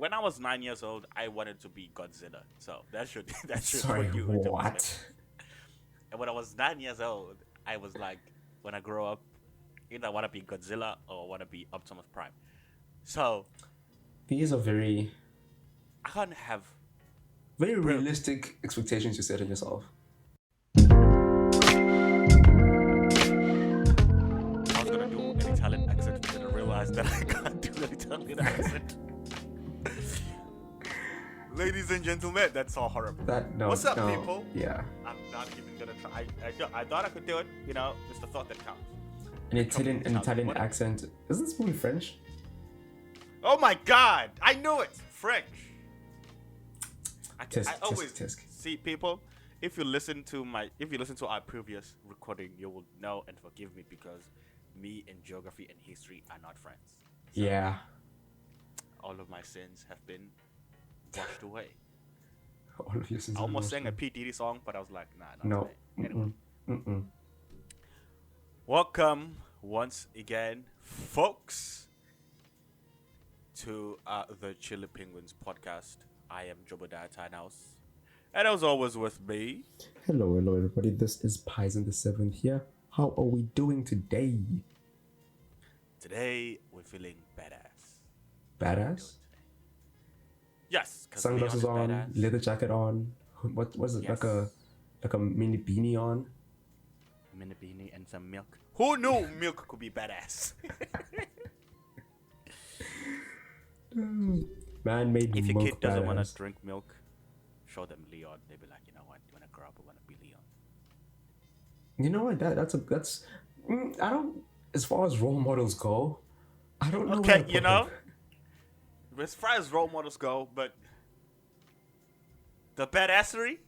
when I was 9 years old, I wanted to be Godzilla. So that should Sorry, put you into perspective. what? And when I was 9 years old, I was like, when I grow up, either I want to be Godzilla or I want to be Optimus Prime. So These are very, I can't have. very realistic expectations you set on yourself. I was gonna do an Italian accent, but then I realized that I can't do an Italian accent. Ladies and gentlemen, that's all horrible. What's up, people? Yeah. I'm not even gonna try. I thought I could do it. You know, it's the thought that counts. An Italian accent. Isn't this movie French? Oh my God! I knew it. French. I always tisk. see people. If you listen to our previous recording, you will know and forgive me because me and geography and history are not friends. So yeah. All of my sins have been washed away. All of your sins. I almost sang a P. Diddy song, but I was like, nah, not no. today. Anyway. Welcome once again, folks, to the Chilli Penguins podcast. I am Jobadiah Tinehouse, and as always with me. Hello, everybody. This is Pison the Seventh here. How are we doing today? Today we're feeling badass. Badass? Yes. Sunglasses on, badass. Leather jacket on. What was it? Yes. Like a mini beanie on. Mini beanie and some milk. Who knew milk could be badass? Man-made milk. If your kid doesn't want to drink milk, show them Leon. They'll be like, you know what? When I grow up, I want to be Leon. You know what? That's. I don't. As far as role models go, I don't know. Okay, you know. As far as role models go, but the badassery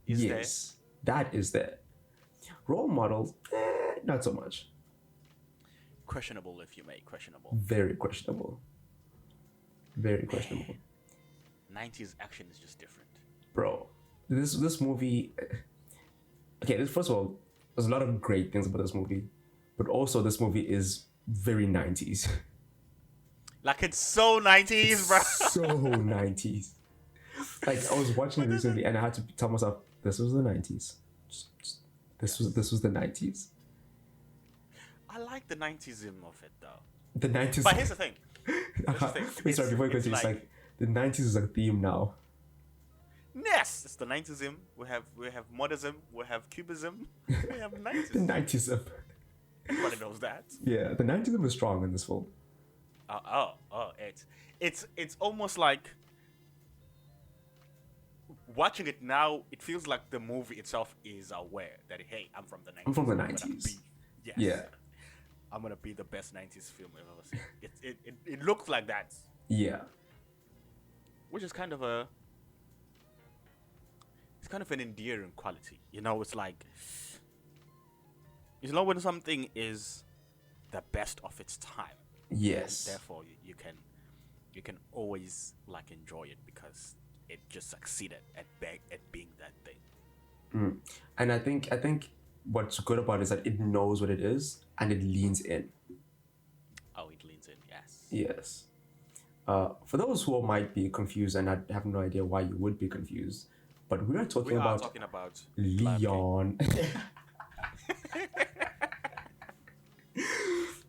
is there. Yes, that is there. Role models, not so much. Questionable, if you may. Questionable. Very questionable. Very questionable. 90s action is just different. Bro, this movie... Okay, first of all, there's a lot of great things about this movie. But also, this movie is very 90s. Like, it's so 90s, bro. So 90s. Like, I was watching it recently and I had to tell myself, this was the 90s. This was the 90s. I like the 90s-ism of it, though. The 90s... But here's the thing. Wait, sorry, before you continue, it's like the 90s is a theme now. Yes, it's the 90s-ism. We have modism, we have cubism, we have 90s. The 90s-ism. Everybody knows that. Yeah, the 90s-ism is strong in this film. It's almost like watching it now. It feels like the movie itself is aware that hey, I'm from the 90s. I'm from the 90s. Yes. Yeah. I'm gonna be the best 90s film I've ever seen. It looks like that. Yeah. Which is kind of an endearing quality. You know, it's like, you know, when something is the best of its time. Yes. Therefore, you can always like enjoy it because it just succeeded at being that thing. And I think what's good about it is that it knows what it is and it leans in. Oh, it leans in, yes. Yes. For those who might be confused, and I have no idea why you would be confused, but we are talking about Leon.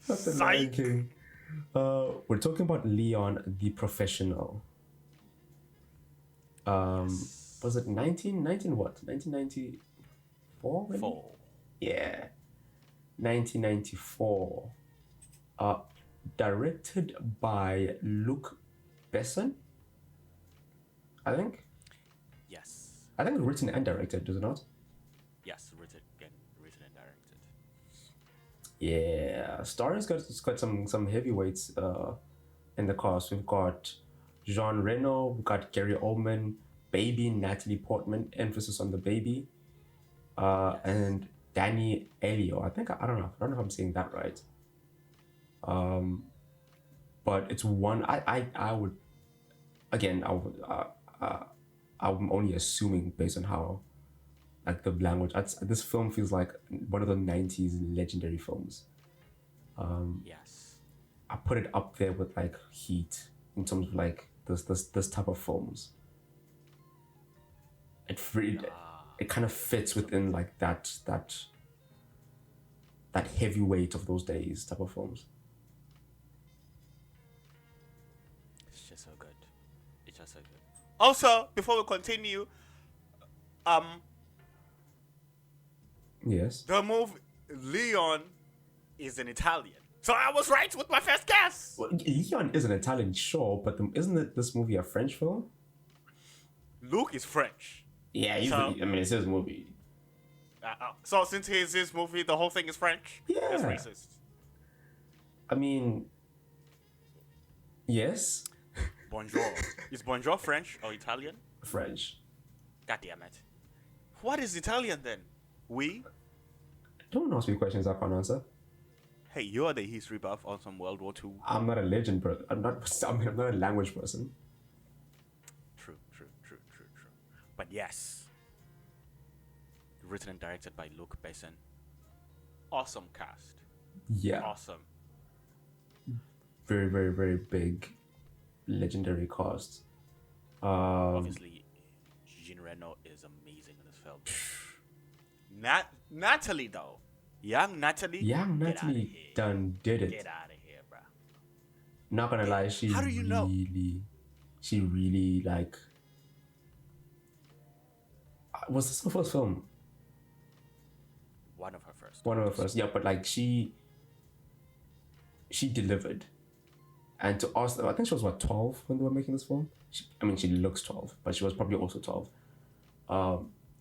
Not the Lion King. We're talking about Leon the Professional. Yes. Was it 1994? Maybe? 4. Yeah. 1994. Directed by Luc Besson, I think. Yes. I think written and directed, does it not? Yes, written and directed. Yeah, starring's got some heavyweights in the cast. We've got Jean Reno, we've got Gary Oldman, baby Natalie Portman, emphasis on the baby, Yes. and Danny Elio. I don't know if I'm saying that right. But it's one I would, again, I'm only assuming based on how, like, the language. This film feels like one of the 90s legendary films. Yes. I put it up there with like Heat in terms of like this type of films. It kind of fits within like that heavyweight of those days type of films. It's just so good. It's just so good. Also, before we continue, Yes. the movie Léon is an Italian. So I was right with my first guess. Well, Leon is an Italian, sure, but isn't this movie a French film? Luke is French. Yeah, it's his movie. So since it's his movie, the whole thing is French? Yeah. That's racist. I mean, yes. Bonjour. Is bonjour French or Italian? French. God damn it. What is Italian then? Oui? Don't ask me questions I can't answer. Hey, you are the history buff on some World War II. I'm not a legend person. I'm not a language person. True. But yes. Written and directed by Luc Besson. Awesome cast. Yeah. Awesome. Very, very, very big, legendary cast. Obviously, Jean Reno is amazing in this film. Natalie though. Young Natalie done did it. Get out of here, bro. Not gonna lie, How do you know? She really like. Was this her first film? One of her first. One of her first, yeah, but like she delivered. And to us, I think she was 12 when they were making this film. She looks 12, but she was probably also 12.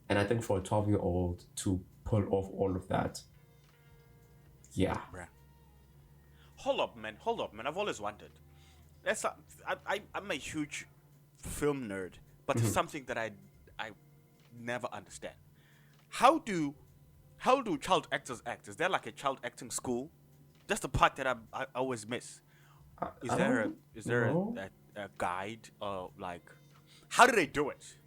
And I think for a 12-year-old to pull off all of that, yeah. Bruh. Hold up, man. I've always wondered. I'm a huge film nerd, but it's something that I never understand. How do child actors act? Is there like a child acting school? That's the part that I always miss. Is there a guide or like how do they do it?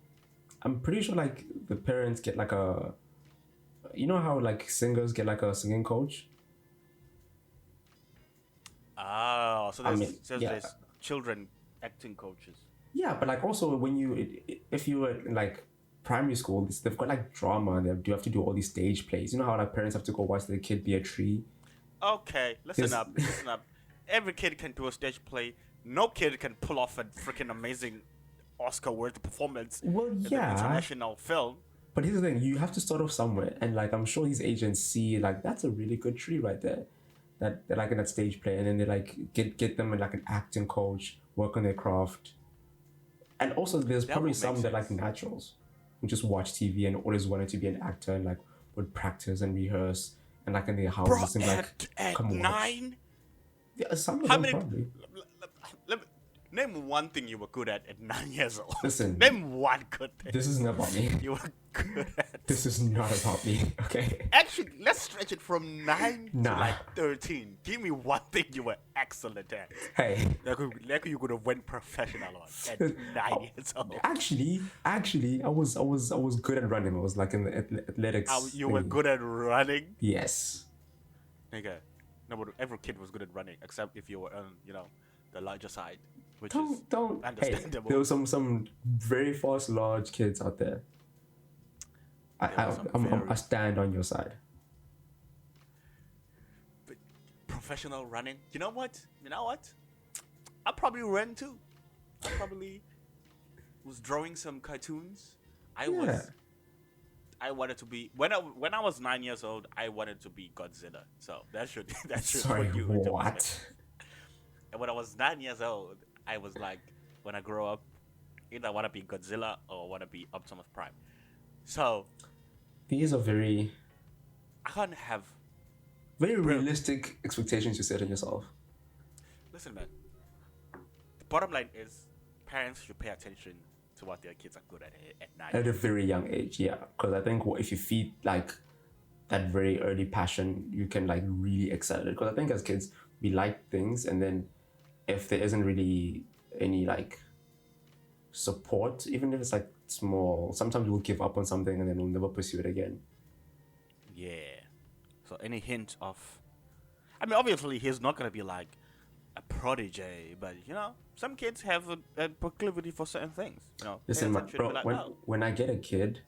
I'm pretty sure like the parents get like a, you know how like singers get like a singing coach. Oh, so there's children acting coaches. Yeah, but like also if you were in like primary school, they've got like drama and they have to do all these stage plays. You know how like parents have to go watch their kid be a tree. Okay, listen up. Every kid can do a stage play. No kid can pull off a freaking amazing Oscar-worthy performance in an international film. But here's the thing: you have to start off somewhere, and like I'm sure these agents see like that's a really good tree right there, that they're like in that stage play, and then they like get them like an acting coach, work on their craft, and also there's probably some that like naturals, who just watch TV and always wanted to be an actor and like would practice and rehearse and like in their houses and like at 9. Yeah, some of them probably. Name one thing you were good at 9 years old. Listen. Name one good thing. This isn't about me. You were good at. This is not about me, okay? Actually, let's stretch it from 9 to like 13. Give me one thing you were excellent at. Hey. Like you could have went professional on at 9 years old. Actually, I was good at running. I was like in the athletics. You were good at running? Yes. Okay. No, but every kid was good at running, except if you were on, the larger side. Which don't understandable. Hey, there were some very fast, large kids out there. I stand on your side. But professional running. You know what? I probably ran too. I probably was drawing some cartoons. I wanted to be when I was 9 years old. I wanted to be Godzilla. So that should Sorry, what? And when I was 9 years old, I was like, when I grow up, either I want to be Godzilla or I want to be Optimus Prime. So these are I can't have very realistic expectations you set on yourself. Listen, man. The bottom line is parents should pay attention to what their kids are good at 9. At a very young age, yeah. Because I think if you feed like that very early passion, you can like really excel at it. Because I think as kids, we like things, and then if there isn't really any like support, even if it's like small, sometimes we'll give up on something and then we'll never pursue it again. Yeah. So any hint of, obviously he's not gonna be like a prodigy, but some kids have a proclivity for certain things. Listen, bro, when I get a kid,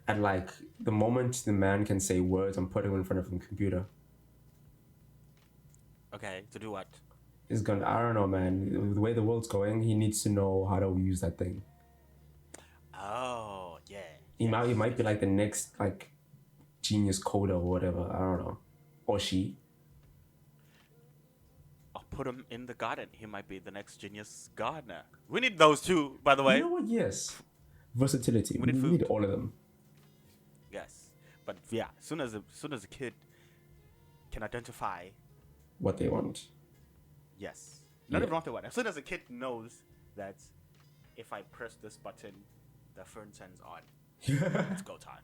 at like the moment the man can say words, I'm putting him in front of a computer. Okay, to do what? He's gonna, I don't know, man. The way the world's going, he needs to know how to use that thing. Oh, yeah. He might be like the next like genius coder or whatever. I don't know. Or she. I'll put him in the garden. He might be the next genius gardener. We need those too, by the way. You know what? Yes. Versatility. We need all of them. Yes. But yeah, as soon as a kid can identify what they want. Yes. Not even what they want. As soon as a kid knows that if I press this button, the phone turns on. It's go time.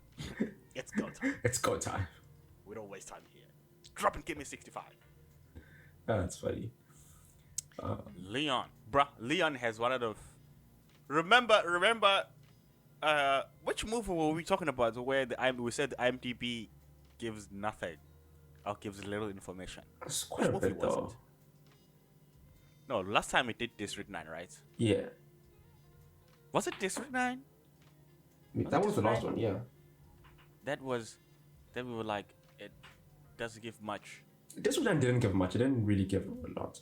It's go time. It's go time. We don't waste time here. Drop and give me 65. That's funny. Léon. Bruh, Léon has one of the... Remember, which movie were we talking about where we said the IMDb gives nothing or gives little information? That's quite a bit, though. No, last time we did District 9, right? Yeah. Was it District 9? That was the last one, yeah. That we were like, it doesn't give much. District 9 didn't give much. It didn't really give a lot.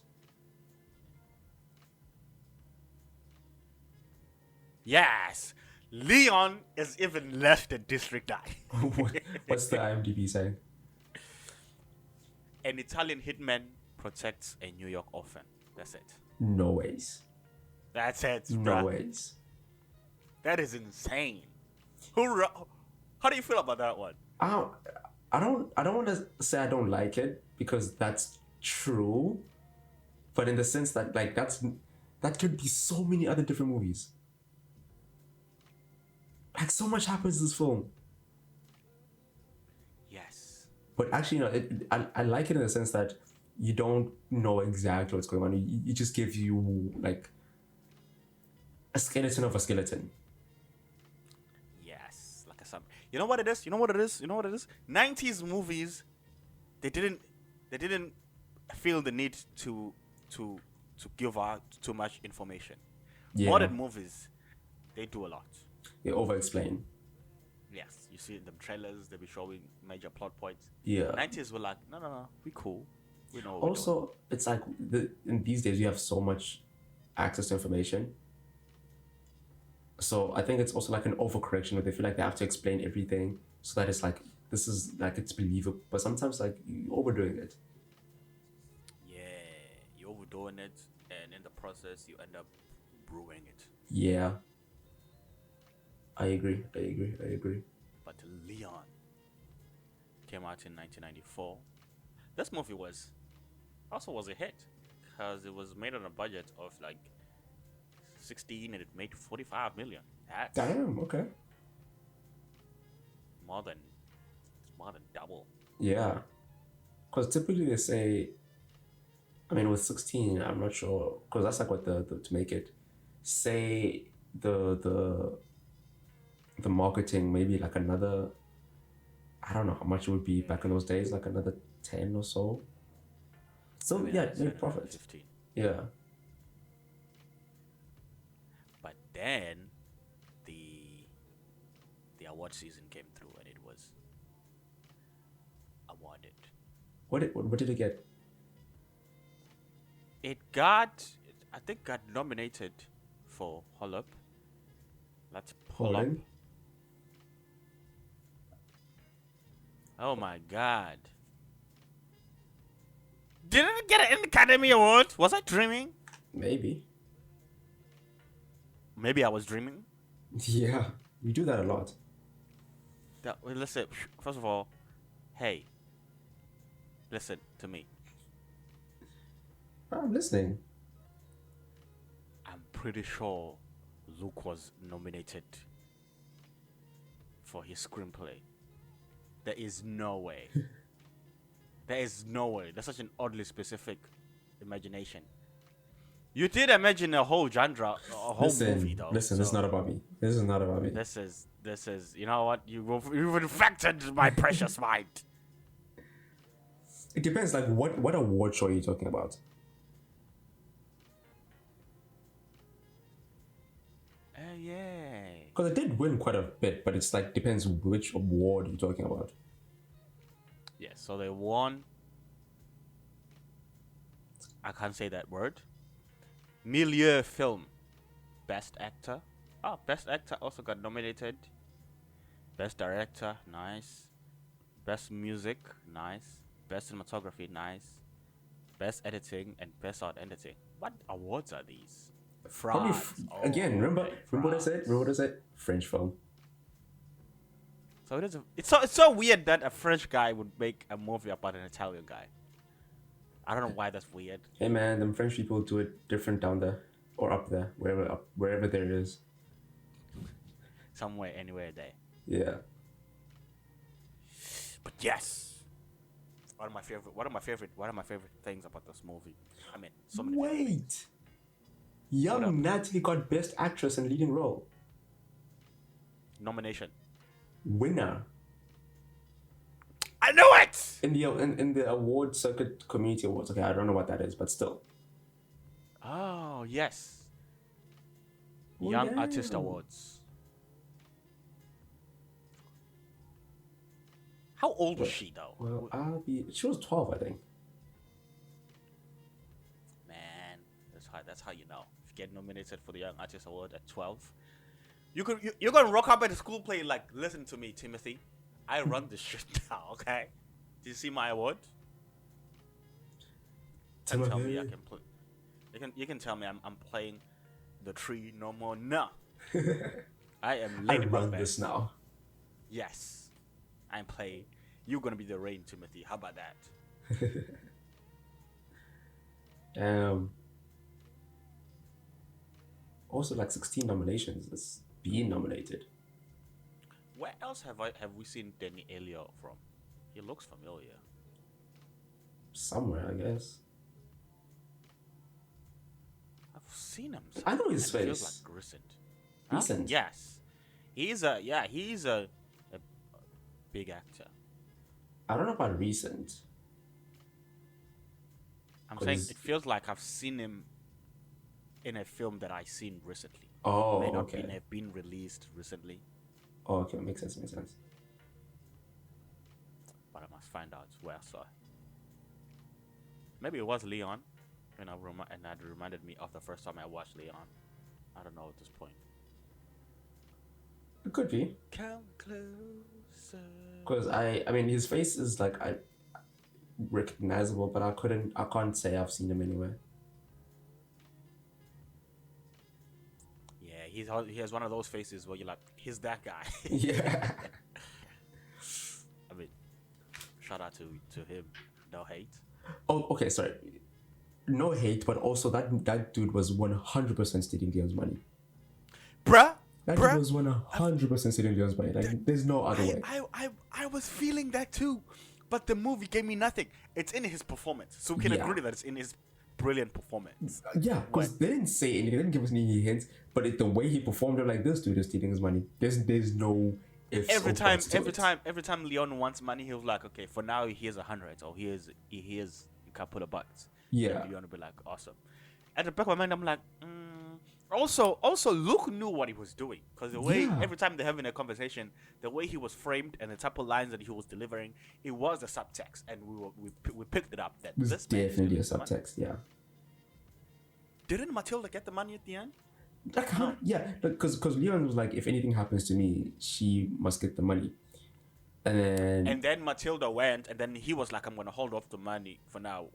Yes! Léon is even less than District 9. What's the IMDb saying? An Italian hitman protects a New York orphan. That's it. No ways. That's it, No bruh. ways. That is insane. How do you feel about that one? I don't want to say I don't like it because that's true, but in the sense that like that could be so many other different movies. Like so much happens in this film. Yes. But actually, I like it in the sense that you don't know exactly what's going on. It just gives you like a skeleton of a skeleton. Yes, like a sub. You know what it is? 90s movies, they didn't feel the need to give out too much information. Yeah. Modern movies, they do a lot. They over-explain. Yes, you see the trailers, they'll be showing major plot points. Yeah. 90s were like, no, we cool. We know what Also, it's like in these days you have so much access to information. So I think it's also like an overcorrection where they feel like they have to explain everything so that it's like this is like it's believable. But sometimes like you're overdoing it. Yeah, you're overdoing it, and in the process you end up brewing it. Yeah. I agree. But Léon came out in 1994. This movie was a hit because it was made on a budget of like 16 and it made 45 million. That's Damn. Okay. more than double. Yeah. Because typically they say, I mean, with 16, I'm not sure because that's like what the to make it. Say the marketing maybe like another. I don't know how much it would be back in those days, like another 10 or so. So yeah, make profit. 15. Yeah. But then the award season came through and it was awarded. What did it get? It got nominated for Hold Up. Let's pull up. Oh my God. Didn't it get an Academy Award? Was I dreaming? Maybe. Maybe I was dreaming. Yeah, we do that a lot. Listen, first of all, hey, listen to me. I'm listening. I'm pretty sure Luke was nominated for his screenplay. There is no way. There's such an oddly specific imagination. You did imagine a whole genre, a whole movie, though. Listen, this is not about me. This is. You know what? You've infected my precious mind. It depends. Like, what award show are you talking about? yeah. Because it did win quite a bit, but it's like depends which award you're talking about. Yeah, so they won. I can't say that word. Milieu film. Best actor. Oh, best actor also got nominated. Best director, nice. Best music, nice. Best cinematography, nice. Best editing and best sound editing. What awards are these? Probably France. again. Remember what I France. said? Remember what I said? French film. So it's so weird that a French guy would make a movie about an Italian guy. I don't know why that's weird. Hey man, them French people do it different down there or up there, wherever there is. Somewhere, anywhere there. Yeah. But yes, one of my favorite things about this movie. I mean, so many. Wait. Young Natalie got Best Actress in Leading Role. Nomination. Winner. I knew it. In the award circuit community awards. Okay, I don't know what that is, but still. Oh yes. Oh, Young yeah. Artist Awards. How old was she though? Well, she was 12, I think. Man, that's how you know. If you get nominated for the Young Artist Award at 12, you're gonna rock up at the school playing like, listen to me, Timothy. I run this shit now, okay? Did you see my award? Tell me I can play. You can tell me I'm playing the tree no more. No. I am I Lady run Bugbear. this now. Yes. I'm playing. You're gonna be the rain, Timothy. How about that? Also like 16 nominations. It's being nominated. Where else have we seen Danny Elio from? He looks familiar. Somewhere, I guess. I've seen him. I know his It face. feels like recent. Recent? Yes. He's a big actor. I don't know about recent. I'm saying it feels like I've seen him in a film that I've seen recently. Oh, May not okay. have been released recently, Oh, okay. Makes sense. but I must find out where I saw it. Maybe it was Leon, and that reminded me of the first time I watched Leon. I don't know at this point. It could be. Come closer. Because I mean, his face is like recognizable, but I can't say I've seen him anywhere. Yeah, he has one of those faces where you're like, he's that guy. Yeah. I mean, shout out to him. No hate. Oh, okay. Sorry. No hate, but also that dude was 100% stealing Leon's money. Bruh. That dude was 100% stealing Leon's money. Like, there's no other way. I was feeling that too, but the movie gave me nothing. It's in his performance, so we can agree that it's in his brilliant performance. Yeah, because they didn't say anything, they didn't give us any hints, but the way he performed, like, this dude is stealing his money. There's no ifs Every or buts to it. time Leon wants money, he was like, okay, for now here's 100, or here's you can put a bucks. Yeah. And Leon would be like, awesome. At the back of my mind, I'm like, Also, Luke knew what he was doing, because the way every time they're having a conversation, the way he was framed and the type of lines that he was delivering, it was a subtext, and we picked it up. That It was this man is definitely a stealing subtext, yeah. Didn't Mathilda get the money at the end? Like, huh? Yeah, because Leon was like, if anything happens to me, she must get the money. And then Mathilda went, and then he was like, I'm going to hold off the money for now.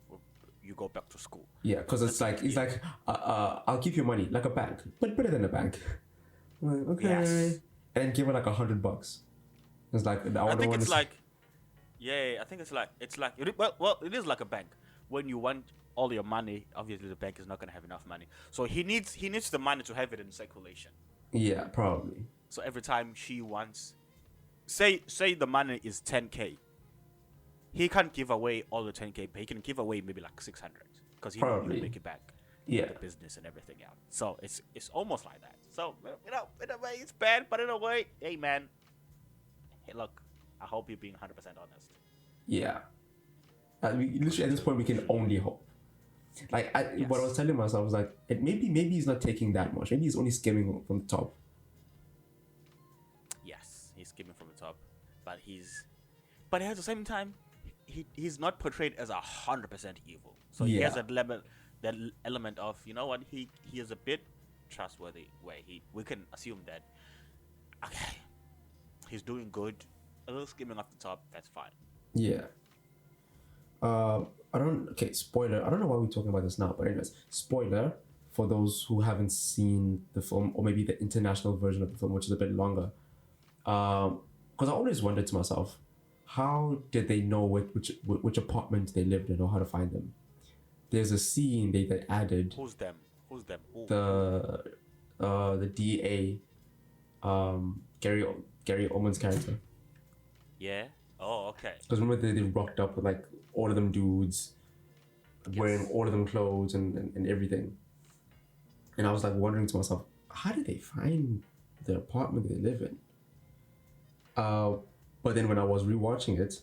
You go back to school. Yeah, because it's like, I'll give you money, like a bank, but better than a bank. I'm like, okay. Yes. And give her like $100. It's like, I think it's like it is like a bank. When you want all your money, obviously the bank is not going to have enough money. So he needs the money to have it in circulation. Yeah, probably. So every time she wants, say the money is 10K, he can't give away all the 10K, but he can give away maybe like 600 because he'll make it back. Yeah, the business and everything else. So it's almost like that. So in a way it's bad, but in a way, hey man, hey look, I hope you're being 100% honest. Yeah. Literally at this point we can only hope. Like what I was telling myself was like, maybe he's not taking that much. Maybe he's only skimming from the top. he's skimming from the top, but at the same time, he's not portrayed as 100% evil. So he has that element of, you know what, he is a bit trustworthy, where we can assume that, okay, he's doing good, a little skimming off the top, that's fine. Yeah. Spoiler. I don't know why we're talking about this now, but anyways, spoiler for those who haven't seen the film, or maybe the international version of the film, which is a bit longer. Because I always wondered to myself, how did they know which apartment they lived in, or how to find them? There's a scene they added. Who's them? Who? The DA, Gary Oldman's character. Yeah. Oh, okay. Because remember they rocked up with like all of them dudes, wearing all of them clothes and everything. And I was like wondering to myself, how did they find the apartment they live in? But then when I was rewatching it,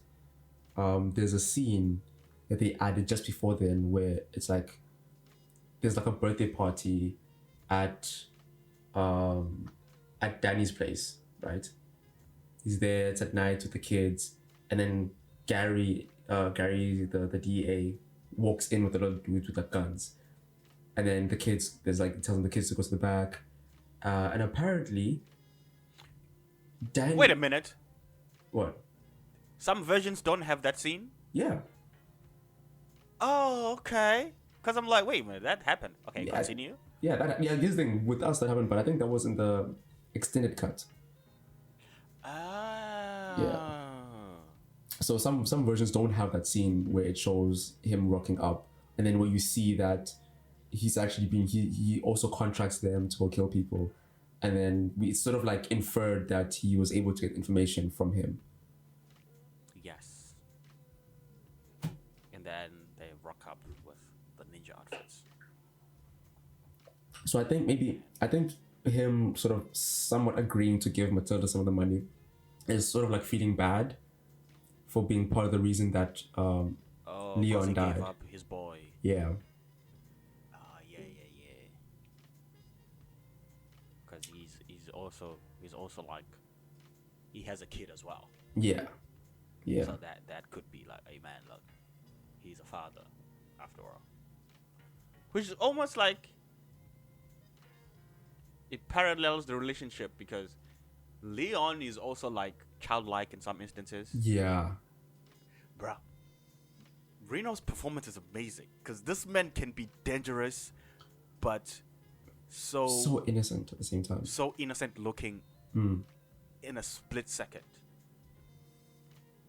there's a scene that they added just before then where it's like there's like a birthday party at Danny's place, right? He's there, it's at night with the kids, and then Gary, the DA, walks in with a lot of dudes with like guns. And then the kids, tells them the kids to go to the back. And apparently, Danny... Wait a minute. What? Some versions don't have that scene? Yeah. Oh, okay. Because I'm like, wait a minute, that happened. Okay, yeah, continue. This thing with us that happened, but I think that was in the extended cut. Ah. Yeah. So some versions don't have that scene where it shows him rocking up, and then where you see that he's actually he also contracts them to go kill people, and then we sort of like inferred that he was able to get information from him. Yes. And then they rock up with the ninja outfits. So I think him sort of somewhat agreeing to give Mathilda some of the money is sort of like feeling bad for being part of the reason that Léon he died. Gave up his boy. Yeah. Yeah. Because he's also like, he has a kid as well. Yeah. So that could be like, hey man, look, he's a father after all. Which is almost like it parallels the relationship, because Léon is also like childlike in some instances. Yeah. Bruh. Reno's performance is amazing, because this man can be dangerous, but so innocent at the same time. So innocent looking in a split second.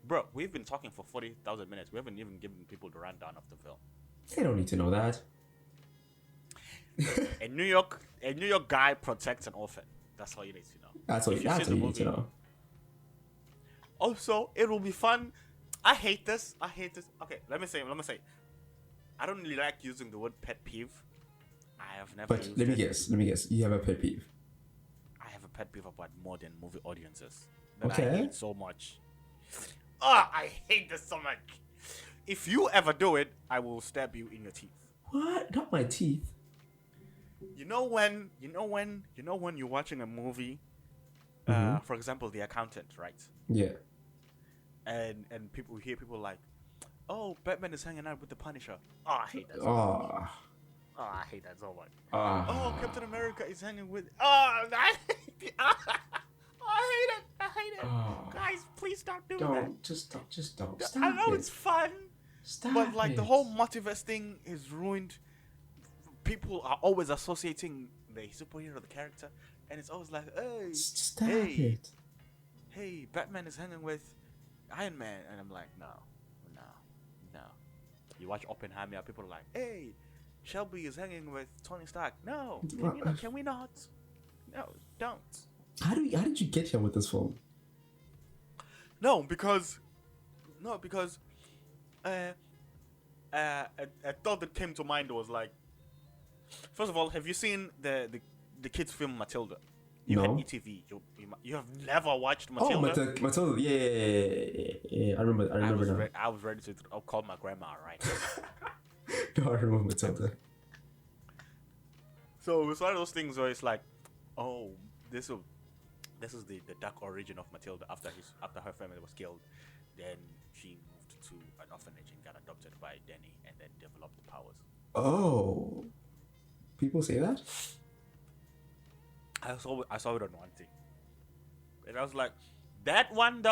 Bro, we've been talking for 40,000 minutes. We haven't even given people the rundown of the film. They don't need to know that. A New York guy protects an orphan. That's all you need to know. That's what you need to know. Also, it will be fun. I hate this. Okay, let me say. I don't really like using the word pet peeve. I have never used it. But let me guess. You have a pet peeve. I have a pet peeve about modern movie audiences that Okay. I hate so much. I hate this so much. If you ever do it, I will stab you in your teeth. What? Not my teeth. You know when you're watching a movie, for example, The Accountant, right? Yeah. And people hear people like, oh, Batman is hanging out with the Punisher. Oh, I hate that so Oh. much. Oh, I hate that so much. Ah. Oh, Captain America is hanging with. Oh, I hate it. I hate it. Oh. Guys, please stop doing that. Don't. Just don't. Stop I know it. it's fun, Stop but like it. the whole multiverse thing is ruined. People are always associating the superhero, the character, and it's always like, hey, Stop hey, it. hey, Batman is hanging with Iron Man, and I'm like, no. You watch Oppenheimer, people are like, hey, Shelby is hanging with Tony Stark. No, can we not? No, don't. How did you get here with this film? No, because a thought that came to mind was like, first of all, have you seen the kids film Mathilda? You No. had ETV. You have never watched Mathilda? Oh, Mathilda. Yeah. I remember now. I was ready to call my grandma, right? No, I remember Mathilda. So it's one of those things where it's like, oh, this will This is the dark origin of Mathilda after her family was killed. Then she moved to an orphanage and got adopted by Danny, and then developed the powers. Oh, people say that? I saw it on one thing, and I was like, that one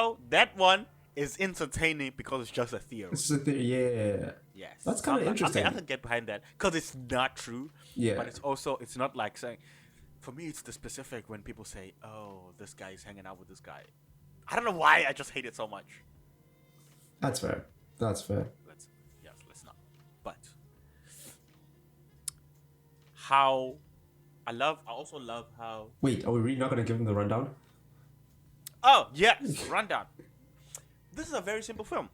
is entertaining because it's just a theory. It's a theory, yeah. Yes, That's kind of interesting. I can get behind that because it's not true. Yeah, but it's not like saying. For me, it's the specific when people say, "Oh, this guy is hanging out with this guy." I don't know why. I just hate it so much. That's fair. Let's not. But how I also love how. Wait, are we really not gonna give him the rundown? Oh yes, rundown. This is a very simple film.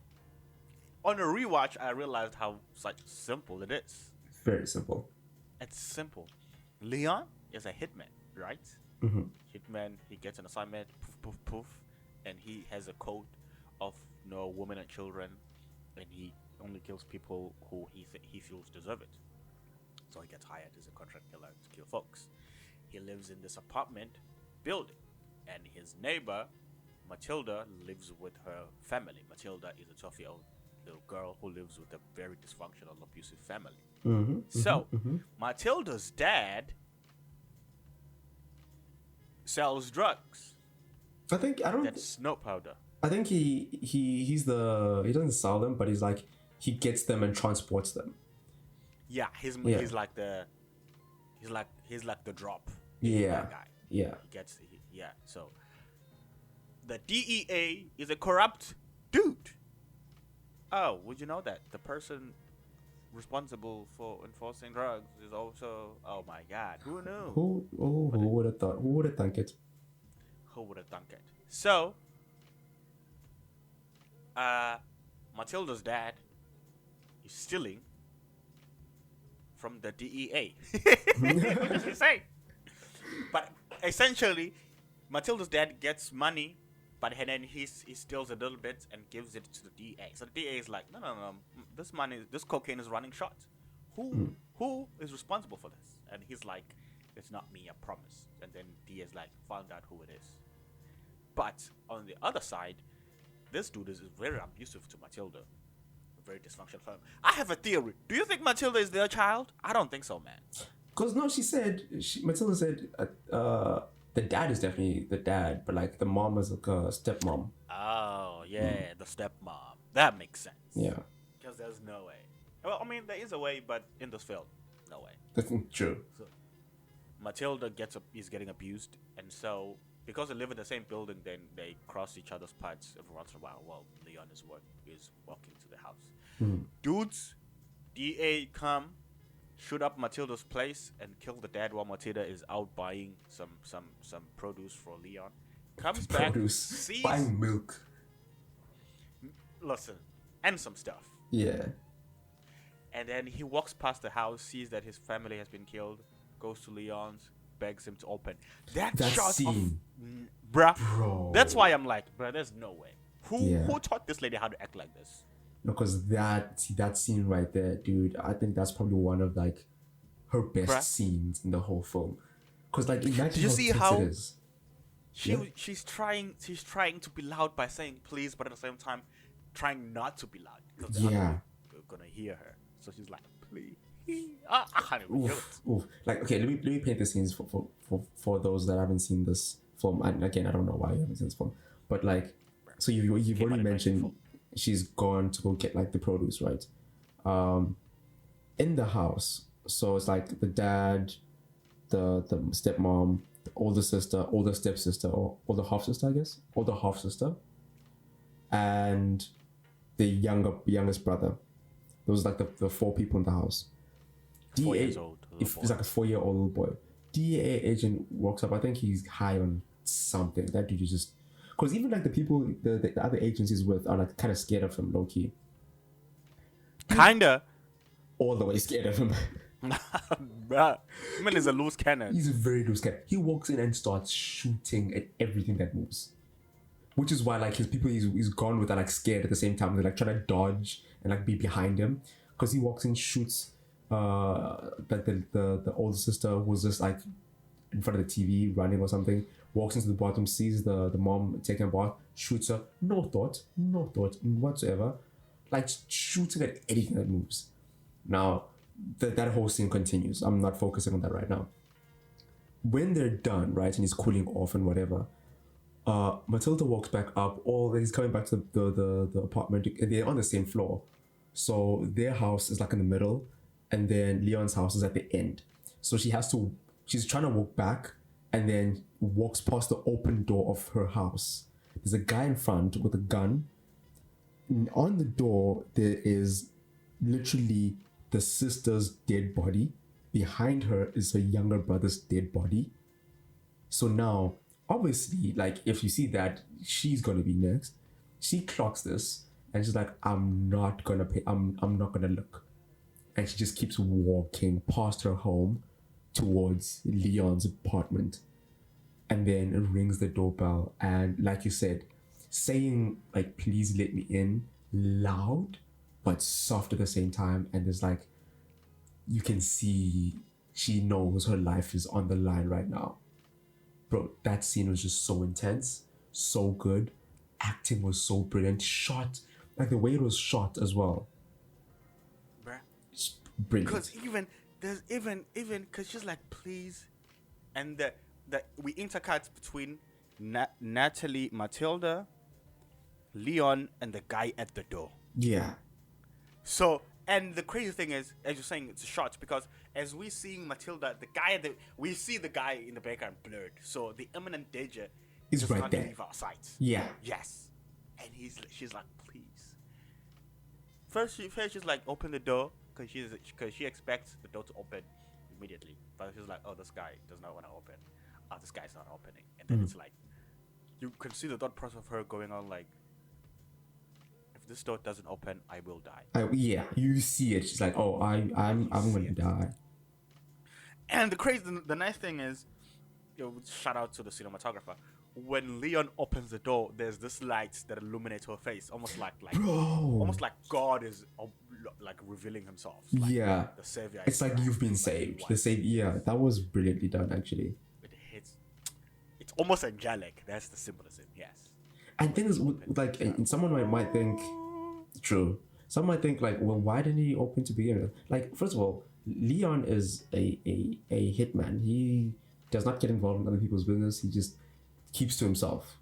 On a rewatch, I realized how simple it is. Very simple. It's simple. Leon is a hitman, right? Mm-hmm. Hitman. He gets an assignment. Poof, poof, poof, and he has a code of women and children, and he only kills people who he feels deserve it. So he gets hired as a contract killer to kill folks. He lives in this apartment building, and his neighbor Mathilda lives with her family. Mathilda is a 12-year-old little girl who lives with a very dysfunctional, abusive family. Mm-hmm, so Mathilda's dad sells drugs. That's snow powder. I think he doesn't sell them, but he gets them and transports them. Yeah, he's like the drop. Yeah. That guy. Yeah. So the DEA is a corrupt dude. Oh, would you know that the person responsible for enforcing drugs is also? Oh my God, who knew? Who would have thought? Who would have thunk it? Who would have thunk it? So, Mathilda's dad is stealing from the DEA. What did you say? But essentially, Mathilda's dad gets money, but then he steals a little bit and gives it to the DEA. So the DEA is like, no, this cocaine is running short. Who is responsible for this? And he's like, it's not me, I promise. And then DEA is like, found out who it is. But on the other side, this dude is very abusive to Mathilda. A very dysfunctional family. I have a theory. Do you think Mathilda is their child? I don't think so, man. Because no, Mathilda said the dad is definitely the dad, but like the mom is like a stepmom. Oh, yeah, the stepmom. That makes sense. Yeah. Because there's no way. Well, I mean, there is a way, but in this film, no way. That's true. So, Mathilda is getting abused, and so because they live in the same building, then they cross each other's paths every once in a while. While Leon is walking to the house. Dudes, DA come, shoot up Mathilda's place, and kill the dad while Mathilda is out buying some produce for Leon. Comes back, sees buying milk. Listen, and some stuff. Yeah. And then he walks past the house, sees that his family has been killed, goes to Leon's, begs him to open. That shot scene. Bro. That's why I'm like, bro, there's no way. Who taught this lady how to act like this? Because that scene right there, dude, I think that's probably one of like her best scenes in the whole film. Because like, imagine did you see how it is. She's trying to be loud by saying please, but at the same time trying not to be loud because they're gonna hear her. So she's like, please. I can't even do it. Like, okay, let me paint the scenes for those that haven't seen this film. And again, I don't know why you haven't seen this film, but like, so you've already mentioned she's gone to go get like the produce, right? In the house. So it's like the dad, the stepmom, the older sister, older stepsister, or older half sister, I guess, older half sister, and the youngest brother. Those like the four people in the house. 4 years old. It's like a 4-year-old little boy. DEA agent walks up. I think he's high on something. That dude is just, because even like the people the other agencies with are like kind of scared of him, low key. Kinda. All the way scared of him. Man is a loose cannon. He's a very loose cannon. He walks in and starts shooting at everything that moves. Which is why like his people he's gone with are like scared at the same time. They're like trying to dodge and like be behind him. Because he walks in, shoots like the older sister was just like in front of the TV running or something, walks into the bathroom, sees the mom taking a bath, shoots her, no thought whatsoever, like shooting at anything that moves. Now, that whole scene continues. I'm not focusing on that right now. When they're done, right, and he's cooling off and whatever, Mathilda walks back up, or he's coming back to the apartment, and they're on the same floor. So their house is like in the middle, and then Leon's house is at the end. So she's trying to walk back, and then walks past the open door of her house. There's a guy in front with a gun. On the door, there is literally the sister's dead body. Behind her is her younger brother's dead body. So now, obviously, like, if you see that, she's gonna be next. She clocks this, and she's like, I'm not gonna pay, I'm not gonna look. And she just keeps walking past her home towards Leon's apartment. And then it rings the doorbell, and like you said, saying like, please let me in, loud but soft at the same time. And there's like, you can see she knows her life is on the line right now. Bro, that scene was just so intense, so good. Acting was so brilliant. Shot, like the way it was shot as well. Bruh. It's brilliant. Because there's because she's like, please. And we intercut between Natalie, Mathilda, Leon, and the guy at the door. Yeah. So, and the crazy thing is, as you're saying, it's a shot, because as we seeing Mathilda, we see the guy in the background blurred. So the imminent danger is right not there. Leave our sight. Yeah. Yes. And she's like, please. First she's like, open the door, because she expects the door to open immediately. But she's like, oh, this guy does not want to open. Oh, this guy's not opening. And then it's like, you can see the thought process of her going on like, if this door doesn't open, I will die. Yeah, you see it. She's like, oh, I'm gonna die. And the nice thing is, shout out to the cinematographer. When Leon opens the door, there's this light that illuminates her face, almost like God is like revealing himself. Like yeah, the savior. It's like you've been saved. The save. Yeah, that was brilliantly done, actually. It hits. It's almost angelic. That's the symbolism. Yes. And things like, someone might think, true. Some might think like, well, why didn't he open to begin with? Like, first of all, Leon is a hitman. He does not get involved in other people's business. He just keeps to himself.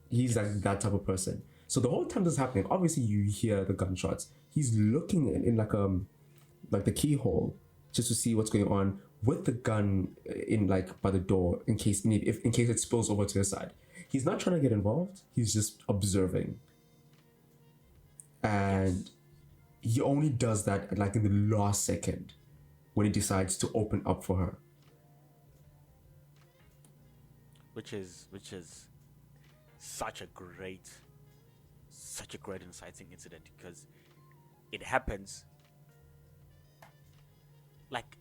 He's like that type of person. So the whole time this is happening, obviously you hear the gunshots. He's looking in like the keyhole just to see what's going on with the gun in like by the door in case it spills over to his side. He's not trying to get involved. He's just observing. And he only does that like in the last second when he decides to open up for her. Which is such a great inciting incident, because it happens like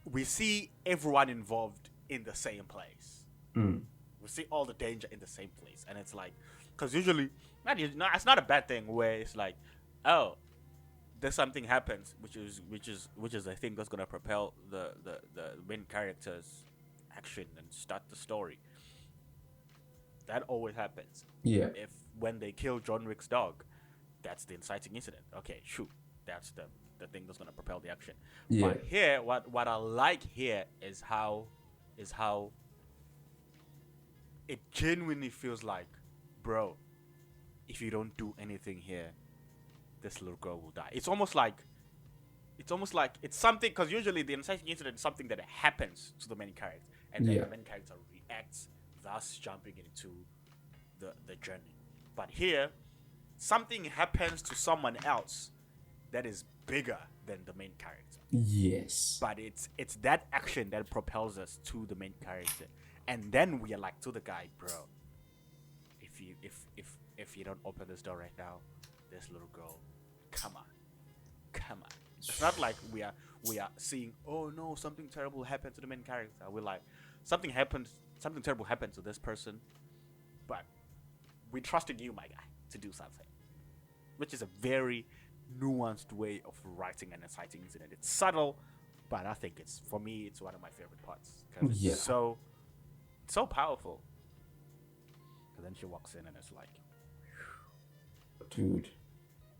we see everyone involved in the same place. We see all the danger in the same place, and it's like, because usually it's not a bad thing where it's like, oh, there's something happens which is I think that's gonna propel the main character's action and start the story. That always happens. Yeah. If when they kill John Wick's dog, that's the inciting incident. Okay, shoot, that's the thing that's gonna propel the action. Yeah. But here, what I like here is how it genuinely feels like, bro, if you don't do anything here, this little girl will die. It's almost like it's something, because usually the inciting incident is something that happens to the main character, and then the main character reacts, thus jumping into the journey. But here, something happens to someone else that is bigger than the main character. Yes. But it's that action that propels us to the main character, and then we are like to the guy, bro, if you don't open this door right now, this little girl, come on. It's not like we are seeing, oh no, something terrible happened to the main character. We're like, something terrible happened to this person, but we trusted you, my guy, to do something, which is a very nuanced way of writing an inciting incident. It's subtle, But I think for me, it's one of my favorite parts because it's Yeah. so powerful. And then she walks in and it's like, Dude.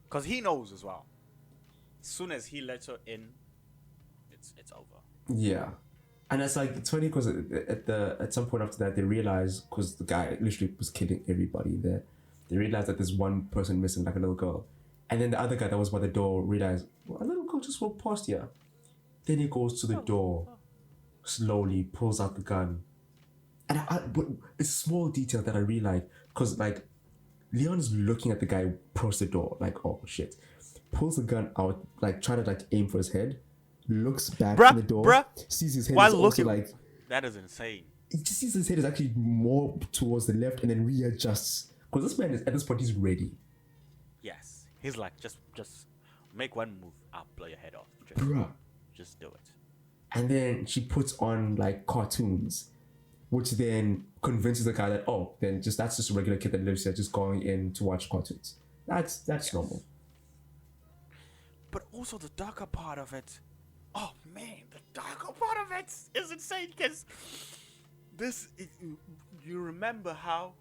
because he knows as well. As soon as he lets her in, it's over. Yeah. And it's like, it's funny because at some point after that, they realize, because the guy literally was killing everybody there, they realize that there's one person missing, like a little girl. And then the other guy that was by the door realized, well, a little girl just walked past here. Then he goes to the door, slowly pulls out the gun. And but it's a small detail that I really like, because like Leon's looking at the guy across the door, like, oh shit. Pulls the gun out, like trying to like aim for his head, looks back at the door, sees his head is also like, that is insane. he just sees his head is actually more towards the left and then readjusts. Because this man is, at this point, he's ready. Yes. He's like, just make one move, I'll blow your head off. Just do it. And then she puts on like cartoons, which then convinces the guy that, oh, then that's just a regular kid that lives here, just going in to watch cartoons. That's normal. But also the darker part of it. Oh man, the darker part of it is insane because you remember how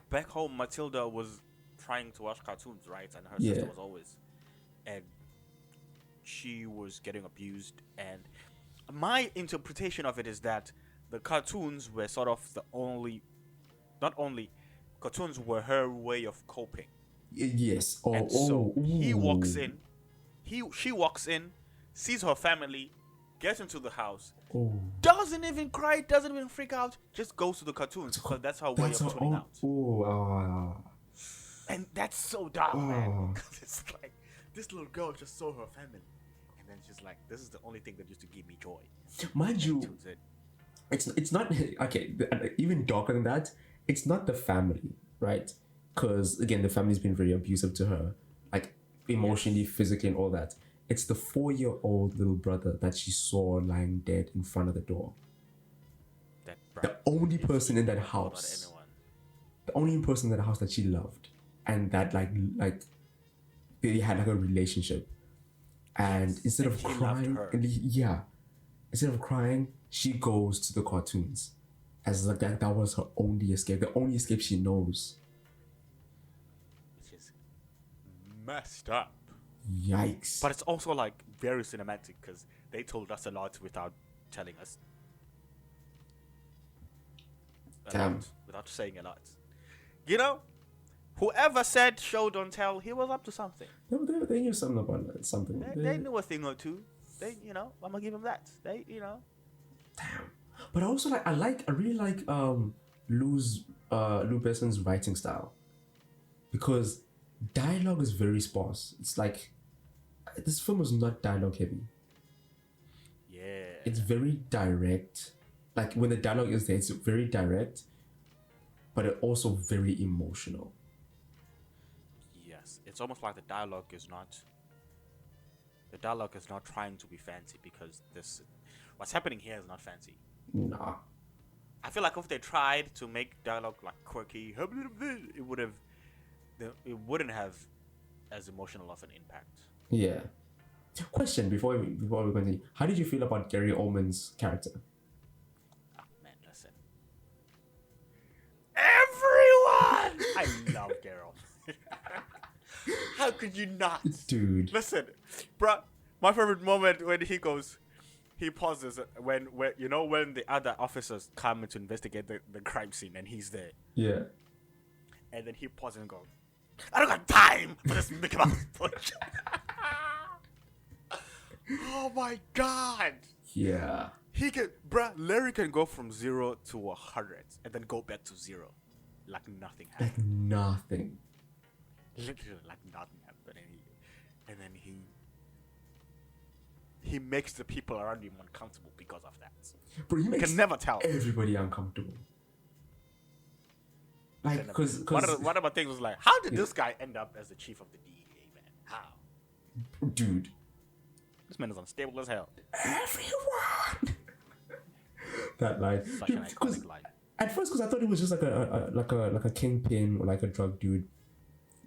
back home Mathilda was trying to watch cartoons, right? And her sister was always, and she was getting abused. And my interpretation of it is that the cartoons were sort of cartoons were her way of coping. Yes. He walks in. She walks in, sees her family, gets into the house, doesn't even cry, doesn't even freak out, just goes to the cartoons because that's her way of tuning out. And that's so dark, man. Because it's like this little girl just saw her family, and then she's like, "This is the only thing that used to give me joy." Mind you, it's not okay. Even darker than that, it's not the family, right? Because again, the family's been very abusive to her, like emotionally, physically, and all that. It's the 4-year-old little brother that she saw lying dead in front of the door. The only person in that house. The only person in that house that she loved, and that like they had like a relationship. And instead of crying, instead of crying, she goes to the cartoons, as like that was her only escape, the only escape she knows. Messed up. Yikes. But it's also like very cinematic because they told us a lot without telling us. Without saying a lot. You know, whoever said show don't tell, he was up to something. They knew something about it, something. They knew a thing or two. I'm gonna give them that. Damn. But also I really like Luc Besson's writing style, because dialogue is very sparse. It's like this film is not dialogue heavy. Yeah. It's very direct. Like when the dialogue is there, it's very direct, but it also very emotional. Yes. It's almost like the dialogue is not trying to be fancy, because what's happening here is not fancy. Nah. I feel like if they tried to make dialogue like quirky, it wouldn't have as emotional of an impact. Yeah. Question before we continue: how did you feel about Gary Oldman's character? Oh man, listen. Everyone, I love Gary Oldman. How could you not, dude? Listen, bruh. My favorite moment when he pauses when the other officers come to investigate the crime scene and he's there. Yeah. And then he pauses and goes, "I don't got time for this Mickey Mouse push." Oh my god. Yeah. Larry can go from 0 to 100 and then go back to 0, like nothing happened. Like nothing. Literally, like nothing happened, and then he makes the people around him uncomfortable because of that. Bro, he makes can never tell everybody uncomfortable. Like, because one of my things was like, how did this guy end up as the chief of the DEA, man? How? Dude, this man is unstable as hell. Everyone. That line. Such an iconic line. At first, because I thought it was just like a kingpin or like a drug dude,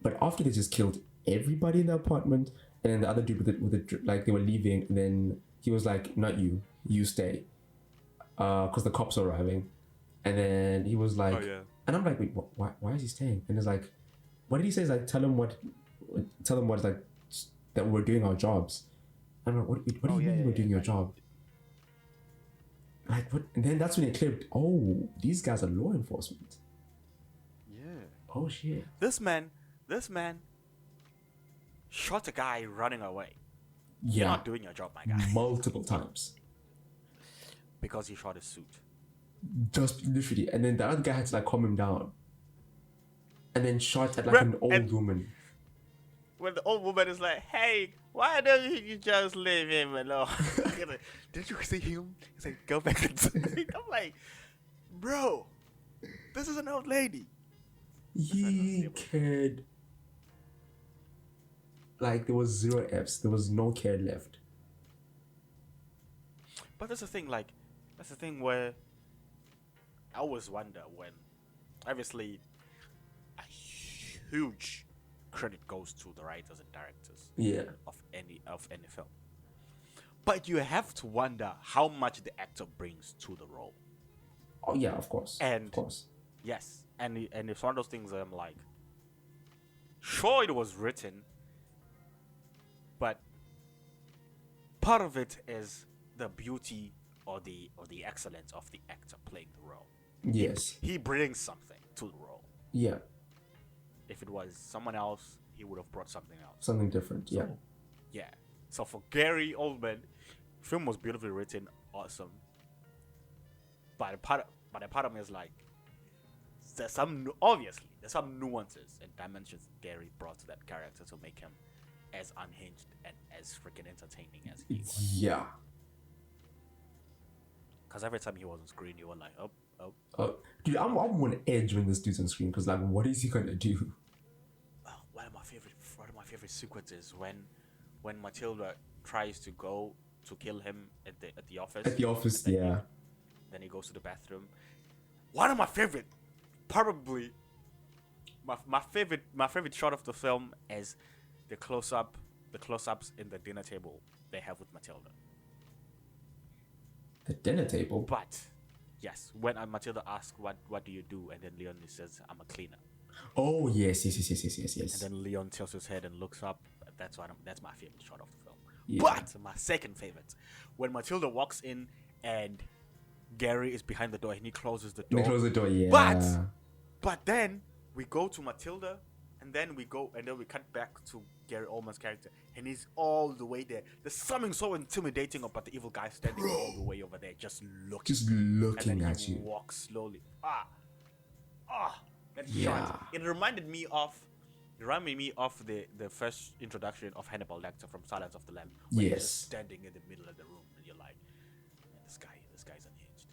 but after they just killed everybody in the apartment, and then the other dude like they were leaving, and then he was like, "Not you, you stay," because the cops are arriving, and then he was like, and I'm like, "Wait, why is he staying?" And it's like, what did he say? It's like, tell him what like that we're doing our jobs. I'm like, what do you mean we're doing your job? Like what? And then that's when it clicked. Oh, these guys are law enforcement. Yeah. Oh shit. This man shot a guy running away. Yeah. You're not doing your job, my guy. Multiple times. Because he shot his suit. Just literally. And then the other guy had to like calm him down. And then shot at like an old woman. When the old woman is like, "Hey, why don't you just leave him alone?" Did you see him? He's like, "Go back inside." I'm like, bro, this is an old lady. He cared. Like there was 0 Fs. There was no care left. But that's the thing. Like, that's the thing where I always wonder when, obviously, a huge credit goes to the writers and directors. Yeah. Of any film. But you have to wonder how much the actor brings to the role. Oh yeah, of course. And of course. Yes, and it's one of those things that I'm like, sure, it was written, but part of it is the beauty or the excellence of the actor playing the role. Yes. He brings something to the role. Yeah. If it was someone else, he would have brought something else. Something different. Yeah. Yeah. So for Gary Oldman, film was beautifully written, awesome. But a part of me is like, there's some nuances and dimensions Gary brought to that character to make him as unhinged and as freaking entertaining as he was. Yeah. Because every time he was on screen, you were like, oh. Dude, I'm on edge when this dude's on screen because like, what is he gonna do? One of my favorite sequences when Mathilda tries to go to kill him at the office. At the office, yeah. Then he goes to the bathroom. One of my favorite, probably my favorite shot of the film is the close-ups in the dinner table they have with Mathilda. The dinner table. But yes, when Mathilda asks what do you do, and then Leon says, "I'm a cleaner." Oh yes. And then Leon tilts his head and looks up. That's my favorite shot of the film. Yeah. But my second favorite, when Mathilda walks in and Gary is behind the door and he closes the door. Yeah. But then we go to Mathilda, and then we cut back to Gary Oldman's character, and he's all the way there. There's something so intimidating about the evil guy standing all the way over there, just looking at you. Walks slowly. That shot. It reminded me of the first introduction of Hannibal Lecter from Silence of the Lambs. He's just standing in the middle of the room, and you're like, man, this guy's unhinged.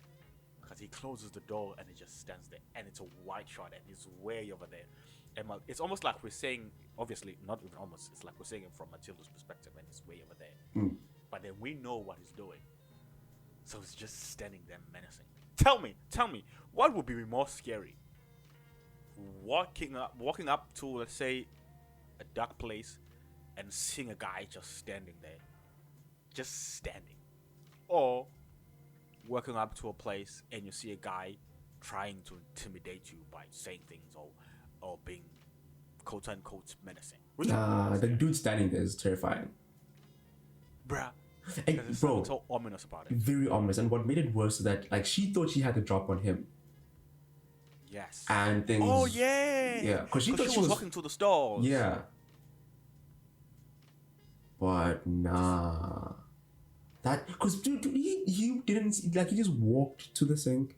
Because he closes the door and he just stands there, and it's a wide shot, and he's way over there. And it's almost like we're saying, obviously, not even almost, it's like we're saying it from Matilda's perspective, and he's way over there. But then we know what he's doing. So he's just standing there menacing. Tell me, what would be more scary? Walking up to, let's say, a dark place and seeing a guy just standing there. Just standing. Or walking up to a place and you see a guy trying to intimidate you by saying things or being quote unquote menacing. The dude standing there is terrifying. Bruh. And There's bro, something so ominous about it. Very ominous. And what made it worse is that like she thought she had the drop on him. Yes. And things. Oh yeah. Yeah, because she thought she was walking to the stalls. Yeah. But nah. That because dude, he didn't like he just walked to the sink,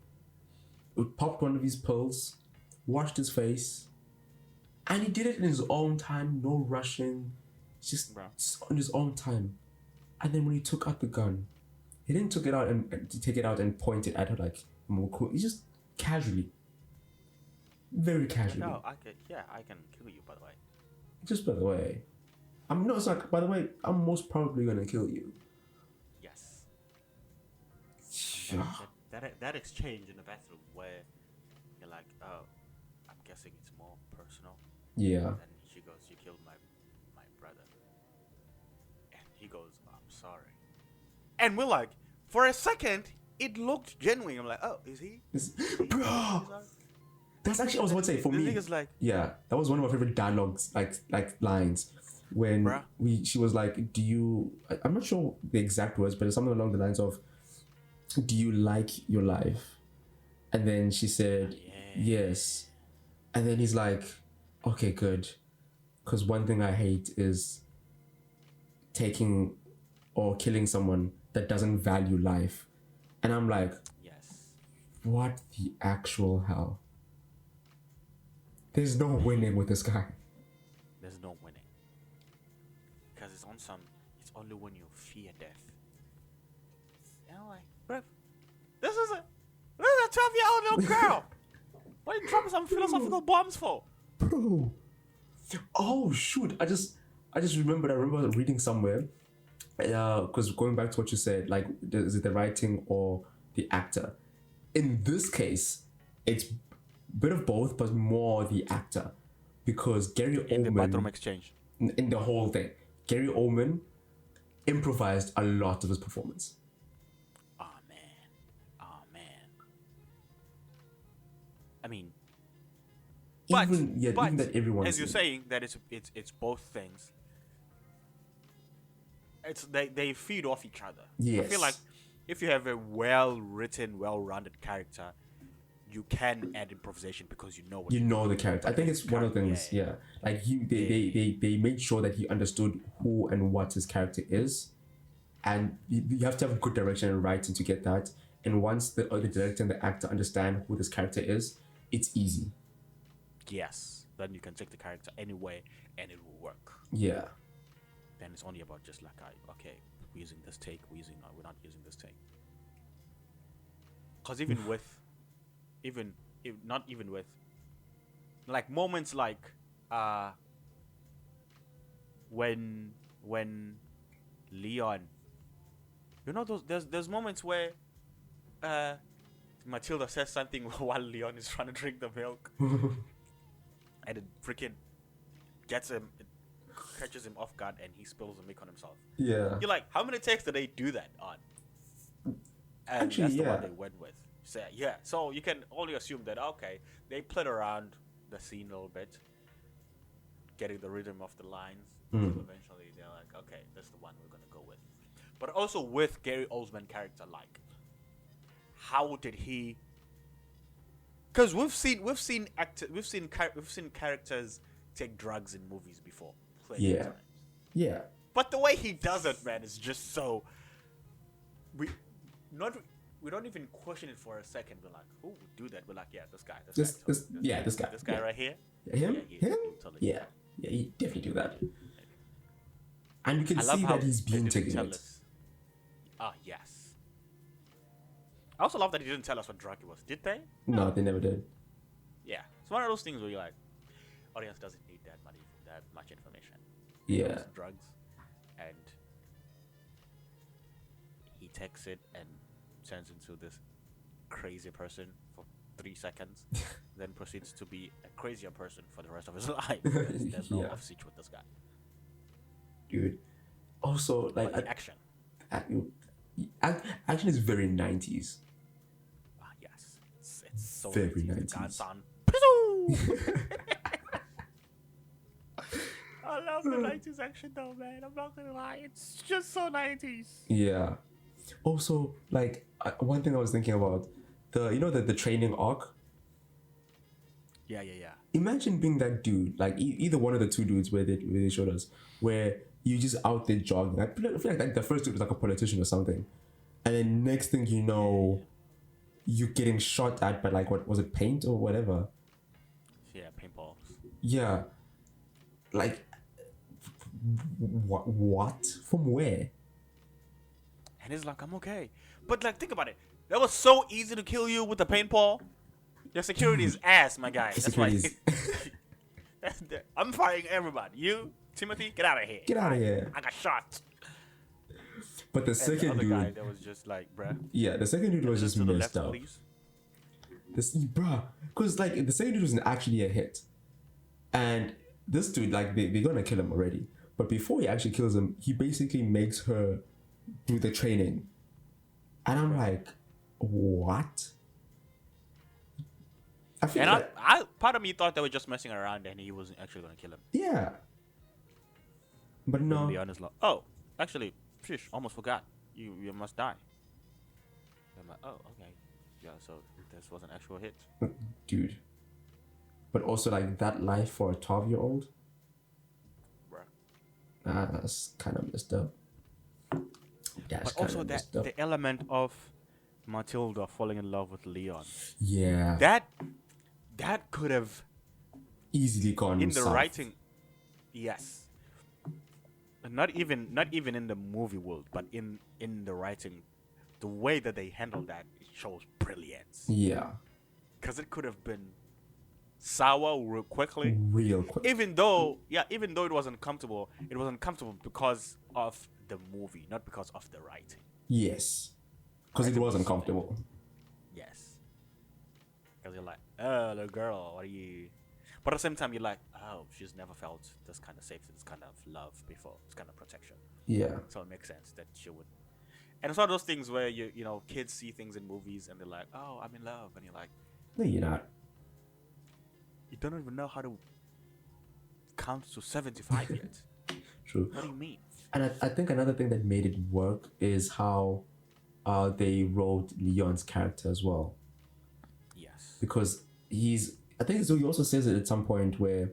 popped one of his pills, washed his face, and he did it in his own time, no rushing, just on his own time. And then when he took out the gun, he didn't take it out and point it at her like more cool. He just casually. Very casually. No, I can kill you, by the way. Just by the way. It's like, by the way, I'm most probably gonna kill you. Yes. That exchange in the bathroom where you're like, oh, I'm guessing it's more personal. Yeah. And she goes, you killed my brother. He goes, I'm sorry. And we're like, for a second, it looked genuine. I'm like, oh, is he? Bro, that's actually, I was about to say, for The me, nigga's like, yeah, that was one of my favorite dialogues, like lines, when Bruh. she was like, I'm not sure the exact words, but it's something along the lines of, do you like your life? And then she said, yes. And then he's like, okay, good. Because one thing I hate is taking or killing someone that doesn't value life. And I'm like, yes. what the actual hell? There's no winning with this guy. There's no winning. Because it's only when you fear death. And I'm like, bruh, this is a 12-year-old little girl. What are you dropping some philosophical bombs for? Bro. Oh shoot. I just remembered. I remember reading somewhere. Because going back to what you said, like, is it the writing or the actor? In this case, it's a bit of both, but more the actor. Because Gary Oldman, In the bathroom exchange. in the whole thing, Gary Oldman improvised a lot of his performance. Oh man. I mean, Even but that everyone, as you're saying, that it's both things. They feed off each other. Yes. I feel like if you have a well-written, well-rounded character, you can add improvisation because you know what you know the character. I think it's one of the things. Yeah, like they made sure that he understood who and what his character is, and you have to have good direction and writing to get that. And once the director and the actor understand who this character is, it's easy. Yes. Then you can take the character anyway, and it will work. Yeah. Then it's only about just like, okay, we're using this take, we're not using this take. Because not even with, like moments like, when Leon, there's moments where, Mathilda says something while Leon is trying to drink the milk, and it freaking catches him off guard, and he spills the milk on himself. Yeah. You're like, how many takes did they do that on? And Actually, that's the yeah. one they went with. So yeah, so you can only assume that, okay, they played around the scene a little bit, getting the rhythm of the lines. Until eventually they're like, okay, that's the one we're gonna go with. But also with Gary Oldman character, like, how did he? Because we've seen characters take drugs in movies before. Plenty of times. Yeah. But the way he does it, man, is just so. We don't even question it for a second. We're like, who would do that? We're like, yeah, this guy. This guy. This guy right here. Him? Yeah, Him? totally. Yeah. Yeah, he definitely do that. And you can I love see how that he's they being didn't taken tell it. us. Ah, yes. I also love that he didn't tell us what drug it was. Did they? No, they never did. Yeah, it's one of those things where you're like, audience doesn't need that much information. Yeah. It's drugs, and he takes it and turns into this crazy person for 3 seconds, then proceeds to be a crazier person for the rest of his life. There's no off switch with this guy. Dude. Also, like, But the action. Action is very 90s. Ah, yes, it's so Very 90s. 90s. Guns on. I love the 90s action though, man. I'm not gonna lie, it's just so 90s. Yeah. Also, like, one thing I was thinking about, the training arc. Yeah. Imagine being that dude, like either one of the two dudes where they showed us, where you just out there jogging. I feel like the first dude was like a politician or something, and then next thing you know, you're getting shot at by, like, what was it, paint or whatever? Yeah, paintballs. Yeah. Like, what? From where? And he's like, I'm okay. But, like, think about it. That was so easy to kill you with the paintball. Your security is ass, my guy. That's why. I'm firing everybody. You, Timothy, get out of here. Get out of here. I got shot. But the And second the other dude, guy that was just like, bruh. yeah, the second dude was just to the messed left, up. please. Bruh, because, like, the second dude wasn't actually a hit, and this dude, like, they're gonna kill him already, But before he actually kills him, he basically makes her do the training. And I'm like, what? I feel And I part of me thought they were just messing around and he wasn't actually going to kill him. yeah. But no. Leon is like, oh, actually, fish, almost forgot. You must die. I'm like, oh, okay. Yeah, so this was an actual hit. Dude. But also, like, that life for a 12-year-old? Bruh. That's kind of messed up. But also the element of Mathilda falling in love with Leon. Yeah. That could have easily gone in the south. writing. Yes. Not even in the movie world, but in the writing, the way that they handled that, it shows brilliance. Yeah. Because it could have been sour real quickly. Real quick. Even though it wasn't comfortable, because of the movie, not because of the writing. Yes. Because it wasn't comfortable. Yes. Because you're like, oh, the girl, what are you? But at the same time, you're like, oh, she's never felt this kind of safety, this kind of love before, this kind of protection. Yeah. So it makes sense that she would. And it's one of those things where you know kids see things in movies and they're like, oh, I'm in love, and you're like, No, you're not. you don't even know how to count to 75 yet. True. What do you mean? And I think another thing that made it work is how they wrote Leon's character as well. Yes. Because I think so he also says it at some point where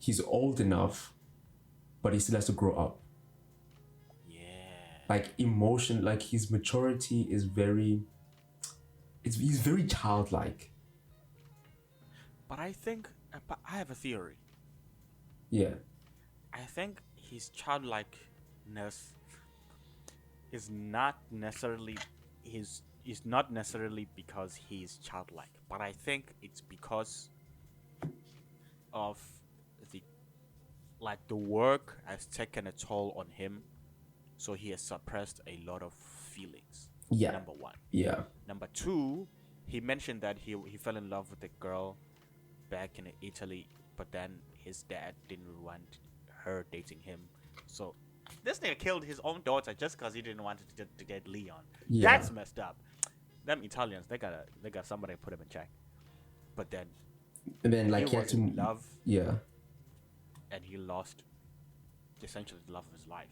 he's old enough, but he still has to grow up. Yeah. Like emotion, like his maturity is he's very childlike. But I think, I have a theory. Yeah. I think his childlikeness is not necessarily because he's childlike, but I think it's because of the work has taken a toll on him, so he has suppressed a lot of feelings. Yeah. Number one. Yeah. Number two, he mentioned that he fell in love with a girl back in Italy, but then his dad didn't want her dating him, so this nigga killed his own daughter just because he didn't want to get Leon. Yeah. That's messed up. Them Italians, they got somebody to put him in check. But then, And then like he was in love, Yeah. and he lost essentially the love of his life,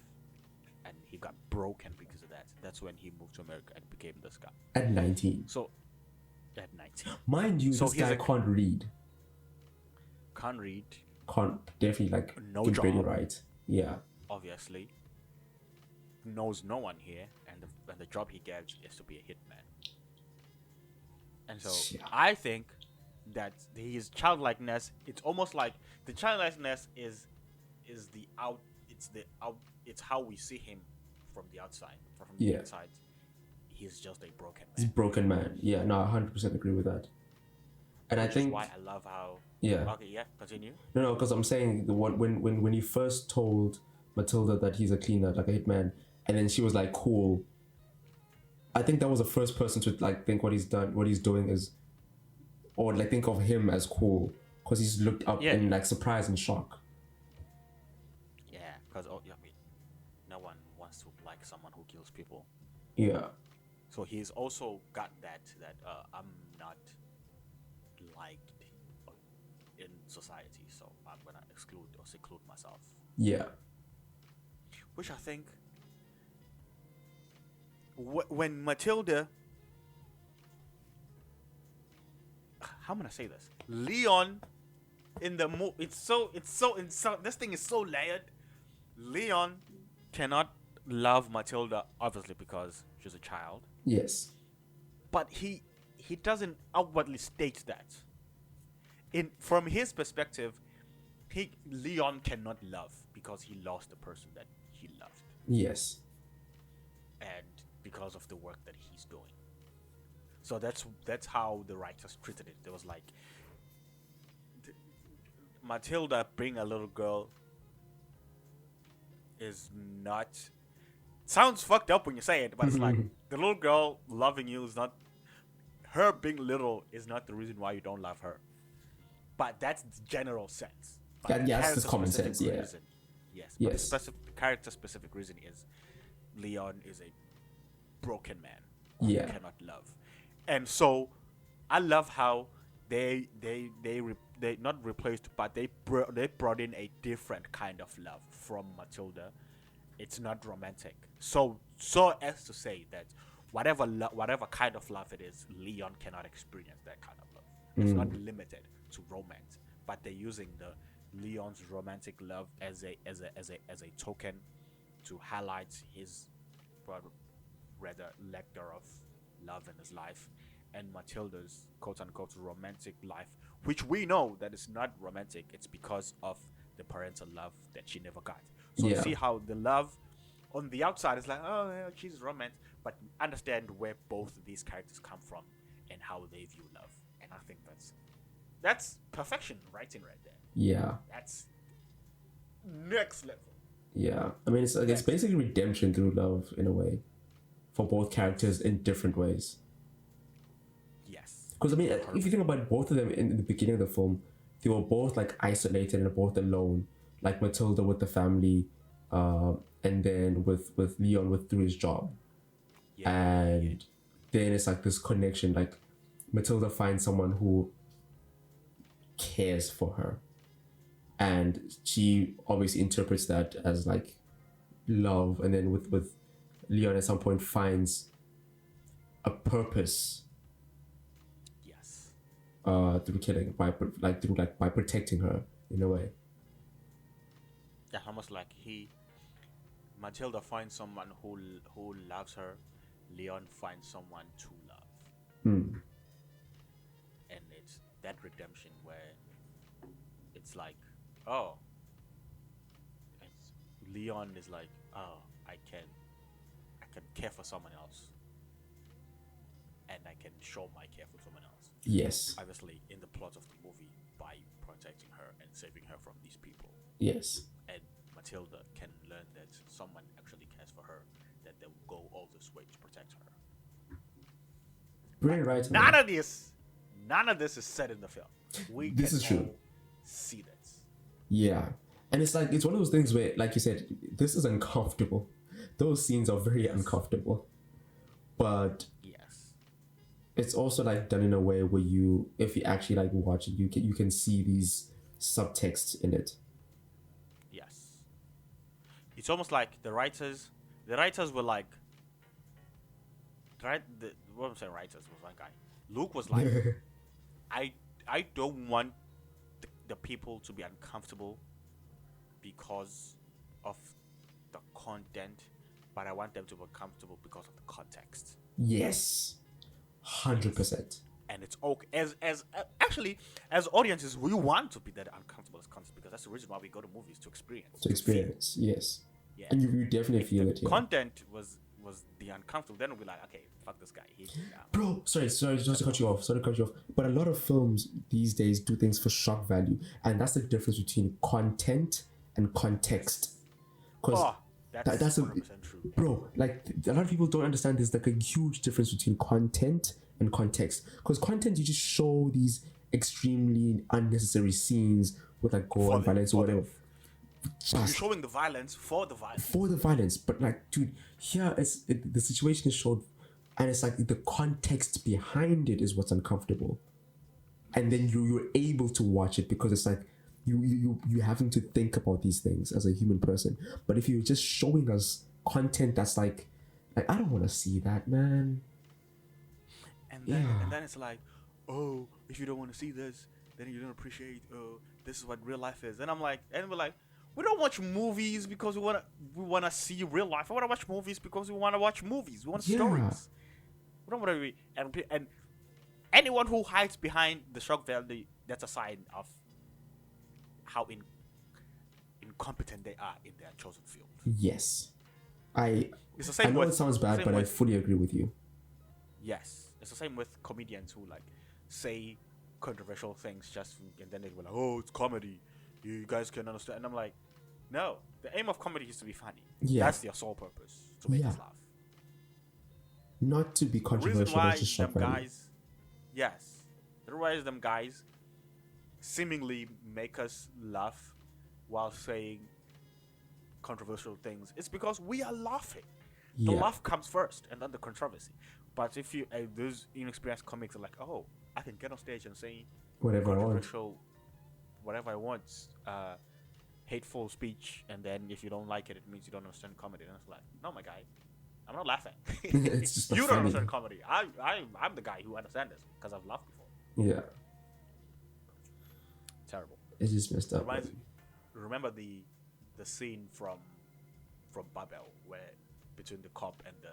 and he got broken because of that. That's when he moved to America and became this guy. At 19. So, at 19, Mind you, So this he's guy a- can't read. can't read, Can't definitely No can barely job. write. Yeah. obviously, knows no one here, and the job he gets is to be a hitman. And so Yeah. I think that his childlikeness, it's almost like the childlikeness is it's how we see him from the outside. From the Yeah. inside, he's just a broken He's a man. broken man. Yeah, no, I 100% agree with that. And I Which is think why I love how. yeah. Okay, yeah, continue. No, because I'm saying when he first told Mathilda that he's a cleaner, like a hitman, and then she was like, cool. I think that was the first person to like think what he's doing is, or like think of him as cool, because he's looked up Yeah. in like surprise and shock. Yeah, because I mean, no one wants to like someone who kills people. Yeah, So he's also got that I'm not liked in society, so I'm gonna exclude or seclude myself. yeah, Which I think, when Mathilda, how am I gonna say this? Leon, in the it's so this thing is so layered. Leon cannot love Mathilda obviously because she's a child, yes, but he doesn't outwardly state that. From his perspective, Leon cannot love because he lost the person that he loved, yes, and because of the work that he's doing. So that's how the writers treated it. There was like, Mathilda being a little girl is not, sounds fucked up when you say it, but it's like the little girl loving you is not, her being little is not the reason why you don't love her. But that's the general sense. But Yeah, it it's has just a common specific sense, yeah. reason. Yes, but Yes. the character specific reason is Leon is a broken man Yeah. who cannot love, and so I love how they not replaced, but they brought in a different kind of love from Mathilda. It's not romantic, so as to say that whatever kind of love it is, Leon cannot experience that kind of love. It's not limited to romance, but they're using the Leon's romantic love as a token to highlight his rather lack thereof love in his life, and Matilda's quote unquote romantic life, which we know that is not romantic. It's because of the parental love that she never got. So you Yeah. see how the love on the outside is like, oh, yeah, she's romance, but understand where both of these characters come from and how they view love. And I think that's perfection writing right there. Yeah. That's next level. Yeah. I mean, it's basically redemption through love in a way, for both characters in different ways. Yes. Because I mean, if you think about both of them in the beginning of the film, they were both like isolated and both alone. Like Matilda with the family, and then with Leon through his job, and then it's like this connection. Like Matilda finds someone who cares for her, and she obviously interprets that as like love. And then with Leon at some point finds a purpose Yes. through killing by protecting her in a way. Yeah, almost like Matilda finds someone who loves her, Leon finds someone to love, and it's that redemption where it's like, oh, it's, Leon is like, oh, I can care for someone else, and I can show my care for someone else. Yes. Obviously, in the plot of the movie, by protecting her and saving her from these people. Yes. And Matilda can learn that someone actually cares for her, that they will go all this way to protect her. Brilliant, right? None of this is said in the film. This is true. See that. Yeah. And it's like, it's one of those things where, like you said, this is uncomfortable. Those scenes are very uncomfortable. But yes, it's also like done in a way where if you actually like watch it, you can see these subtexts in it. Yes. It's almost like the writers were like, what I'm saying, writers was one guy. Luke was like, I don't want the people to be uncomfortable because of the content, but I want them to be comfortable because of the context. Yes. 100%. And it's okay actually as audiences, we want to be that uncomfortable as content, because that's the reason why we go to movies, to experience. Yes. Yeah. And you definitely feel it. Yeah. Content was the uncomfortable, then we'll be like, okay, fuck this guy. Bro, sorry just to cut you off. But a lot of films these days do things for shock value, and that's the difference between content and context. Because that's 100% true. Bro, like a lot of people don't understand there's like a huge difference between content and context. Because content, you just show these extremely unnecessary scenes with like gore and violence or whatever. You're showing the violence for the violence. For the violence, but like, dude, here the situation is showed, and it's like the context behind it is what's uncomfortable, and then you're able to watch it because it's like you having to think about these things as a human person. But if you're just showing us content that's like I don't want to see that, man. And then it's like, oh, if you don't want to see this, then you don't appreciate. This is what real life is. And we're like, we don't watch movies because we wanna see real life. I wanna watch movies because we wanna watch movies. We want stories. We don't wanna be and anyone who hides behind the shock value, that's a sign of how incompetent they are in their chosen field. Yes, it's the same. I know it sounds bad, but I fully agree with you. Yes, it's the same with comedians who like say controversial things and then they were like, oh, it's comedy. You guys can understand. And I'm like, no, the aim of comedy is to be funny. Yeah. That's their sole purpose, to make us laugh. Not to be controversial, the just reason why them guys seemingly make us laugh while saying controversial things, it's because we are laughing. The Yeah. laugh comes first, and then the controversy. But if you those inexperienced comics are like, oh, I can get on stage and say Whatever I want. controversial, whatever I want, hateful speech, and then if you don't like it, it means you don't understand comedy. And it's like, no, my guy, I'm not laughing. It's just You not don't funny. understand comedy. I'm the guy who understands this because I've laughed before. Yeah. Terrible. It's just messed up. Remember the scene from Babel where between the cop and the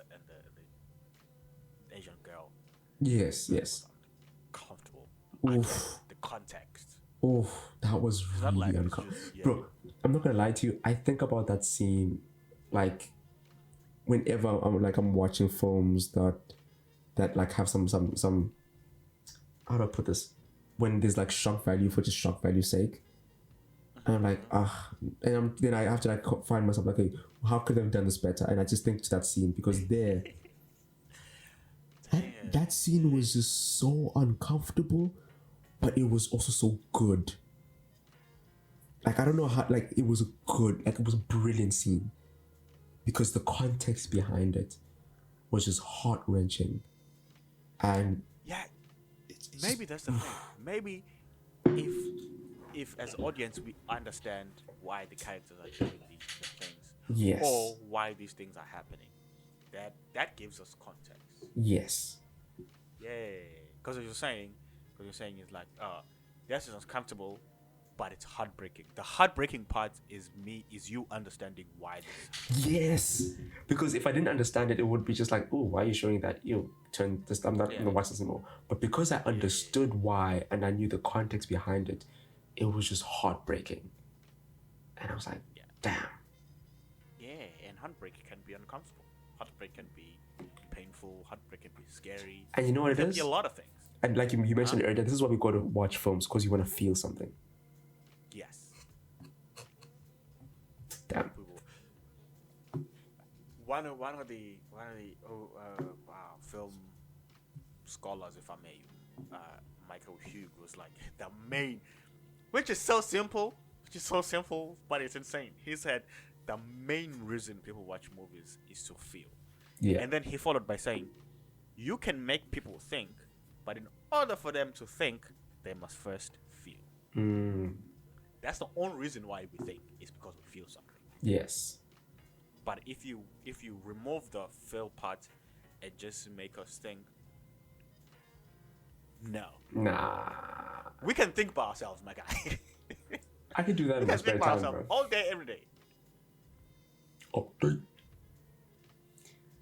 Asian girl. Yes, yes. Comfortable. Oof. The context. Oof. That was not really like it's uncomfortable. just- yeah. Bro, I'm not gonna lie to you. I think about that scene like whenever I'm watching films that like have some how do I put this? When there's like shock value for just shock value's sake. And I'm like, then I have to like find myself like, hey, how could they have done this better? And I just think to that scene because that scene was just so uncomfortable, but it was also so good. Like, I don't know how, like, it was a brilliant scene because the context behind it was just heart-wrenching. And Yeah, maybe that's the thing. Maybe if as audience we understand why the characters are doing these things, yes, or why these things are happening, that gives us context. yes, Yeah, because you're saying is like, this is uncomfortable, but it's heartbreaking. The heartbreaking part is you understanding why this. yes. Because if I didn't understand it, it would be just like, oh, why are you showing that? Turn this. I'm not Yeah. gonna watch this anymore. But because I understood why and I knew the context behind it, it was just heartbreaking. And I was like, damn. Yeah, and heartbreak can be uncomfortable. Heartbreak can be painful. Heartbreak can be scary. And you know what it can is? be a lot of things. And like you mentioned earlier, this is why we go to watch films, because you want to feel something. Yes. Damn. One of the film scholars, if I may, Michael Hugh was like the main, which is so simple, but it's insane. He said the main reason people watch movies is to feel. Yeah. And then he followed by saying, you can make people think, but in order for them to think, they must first feel. That's the only reason why we think, is because we feel something. Yes. But if you remove the feel part and just make us think, no. Nah. We can think by ourselves, my guy. I could do that We in my can spare think by time, ourselves bro. all day, every day. Okay.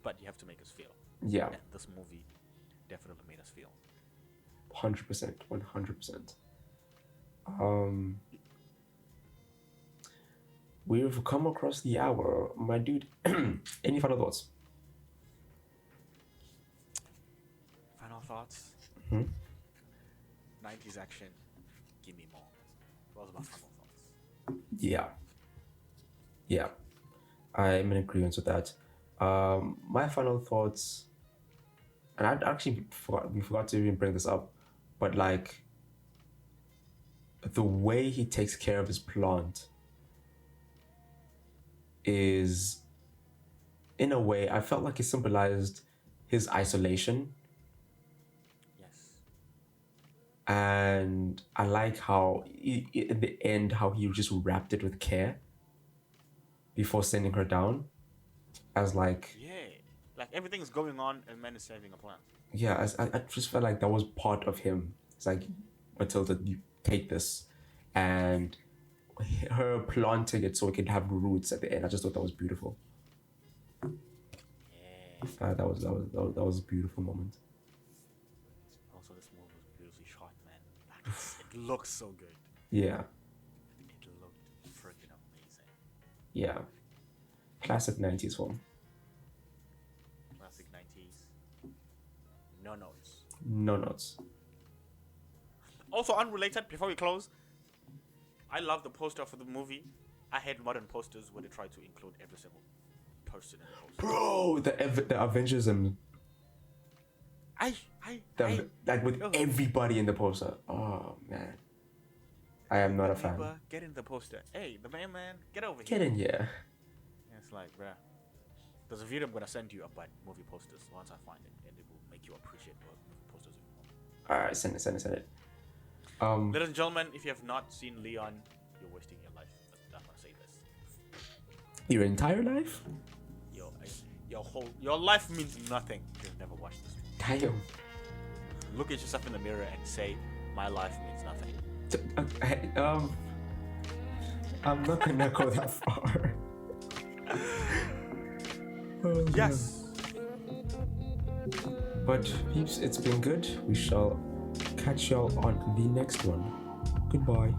But you have to make us feel. Yeah. And this movie definitely made us feel. 100%. 100%. We've come across the hour, my dude. Any final thoughts? Final thoughts? 90s action. Give me more. Those are my final thoughts. Yeah. I'm in agreement with that. My final thoughts, and we forgot to even bring this up, but like the way he takes care of his plant is, in a way, I felt like it symbolized his isolation. Yes. And I like how, in the end, how he just wrapped it with care before sending her down. As like... Yeah. Like everything's going on and man is saving a plant. Yeah, I just felt like that was part of him. It's like, Mathilda, you take this. And her planting it so it can have roots at the end. I just thought that was beautiful. Yeah. That was a beautiful moment. Also, this movie was beautifully shot, man. Like, it looks so good. Yeah. It looked freaking amazing. Yeah. Classic 90s film. Classic 90s. No notes. No notes. Also, unrelated, before we close, I love the poster for the movie. I hate modern posters where they try to include every single person in the poster. Bro, the Avengers and like with everybody in the poster. Oh man, I am not a fan. Get in the poster. Hey, the man, get over Get here. in here. It's like, bruh. There's a video I'm gonna send you about movie posters once I find it, and it will make you appreciate movie posters even more. All right, send it. Ladies and gentlemen, if you have not seen Leon, you're wasting your life. I'm gonna say this. Your entire life? Your life means nothing if you've never watched this movie. Damn. Look at yourself in the mirror and say, "My life means nothing." I'm not gonna go that far. Oh, yes. But peeps, it's been good. We shall catch y'all on the next one. Goodbye.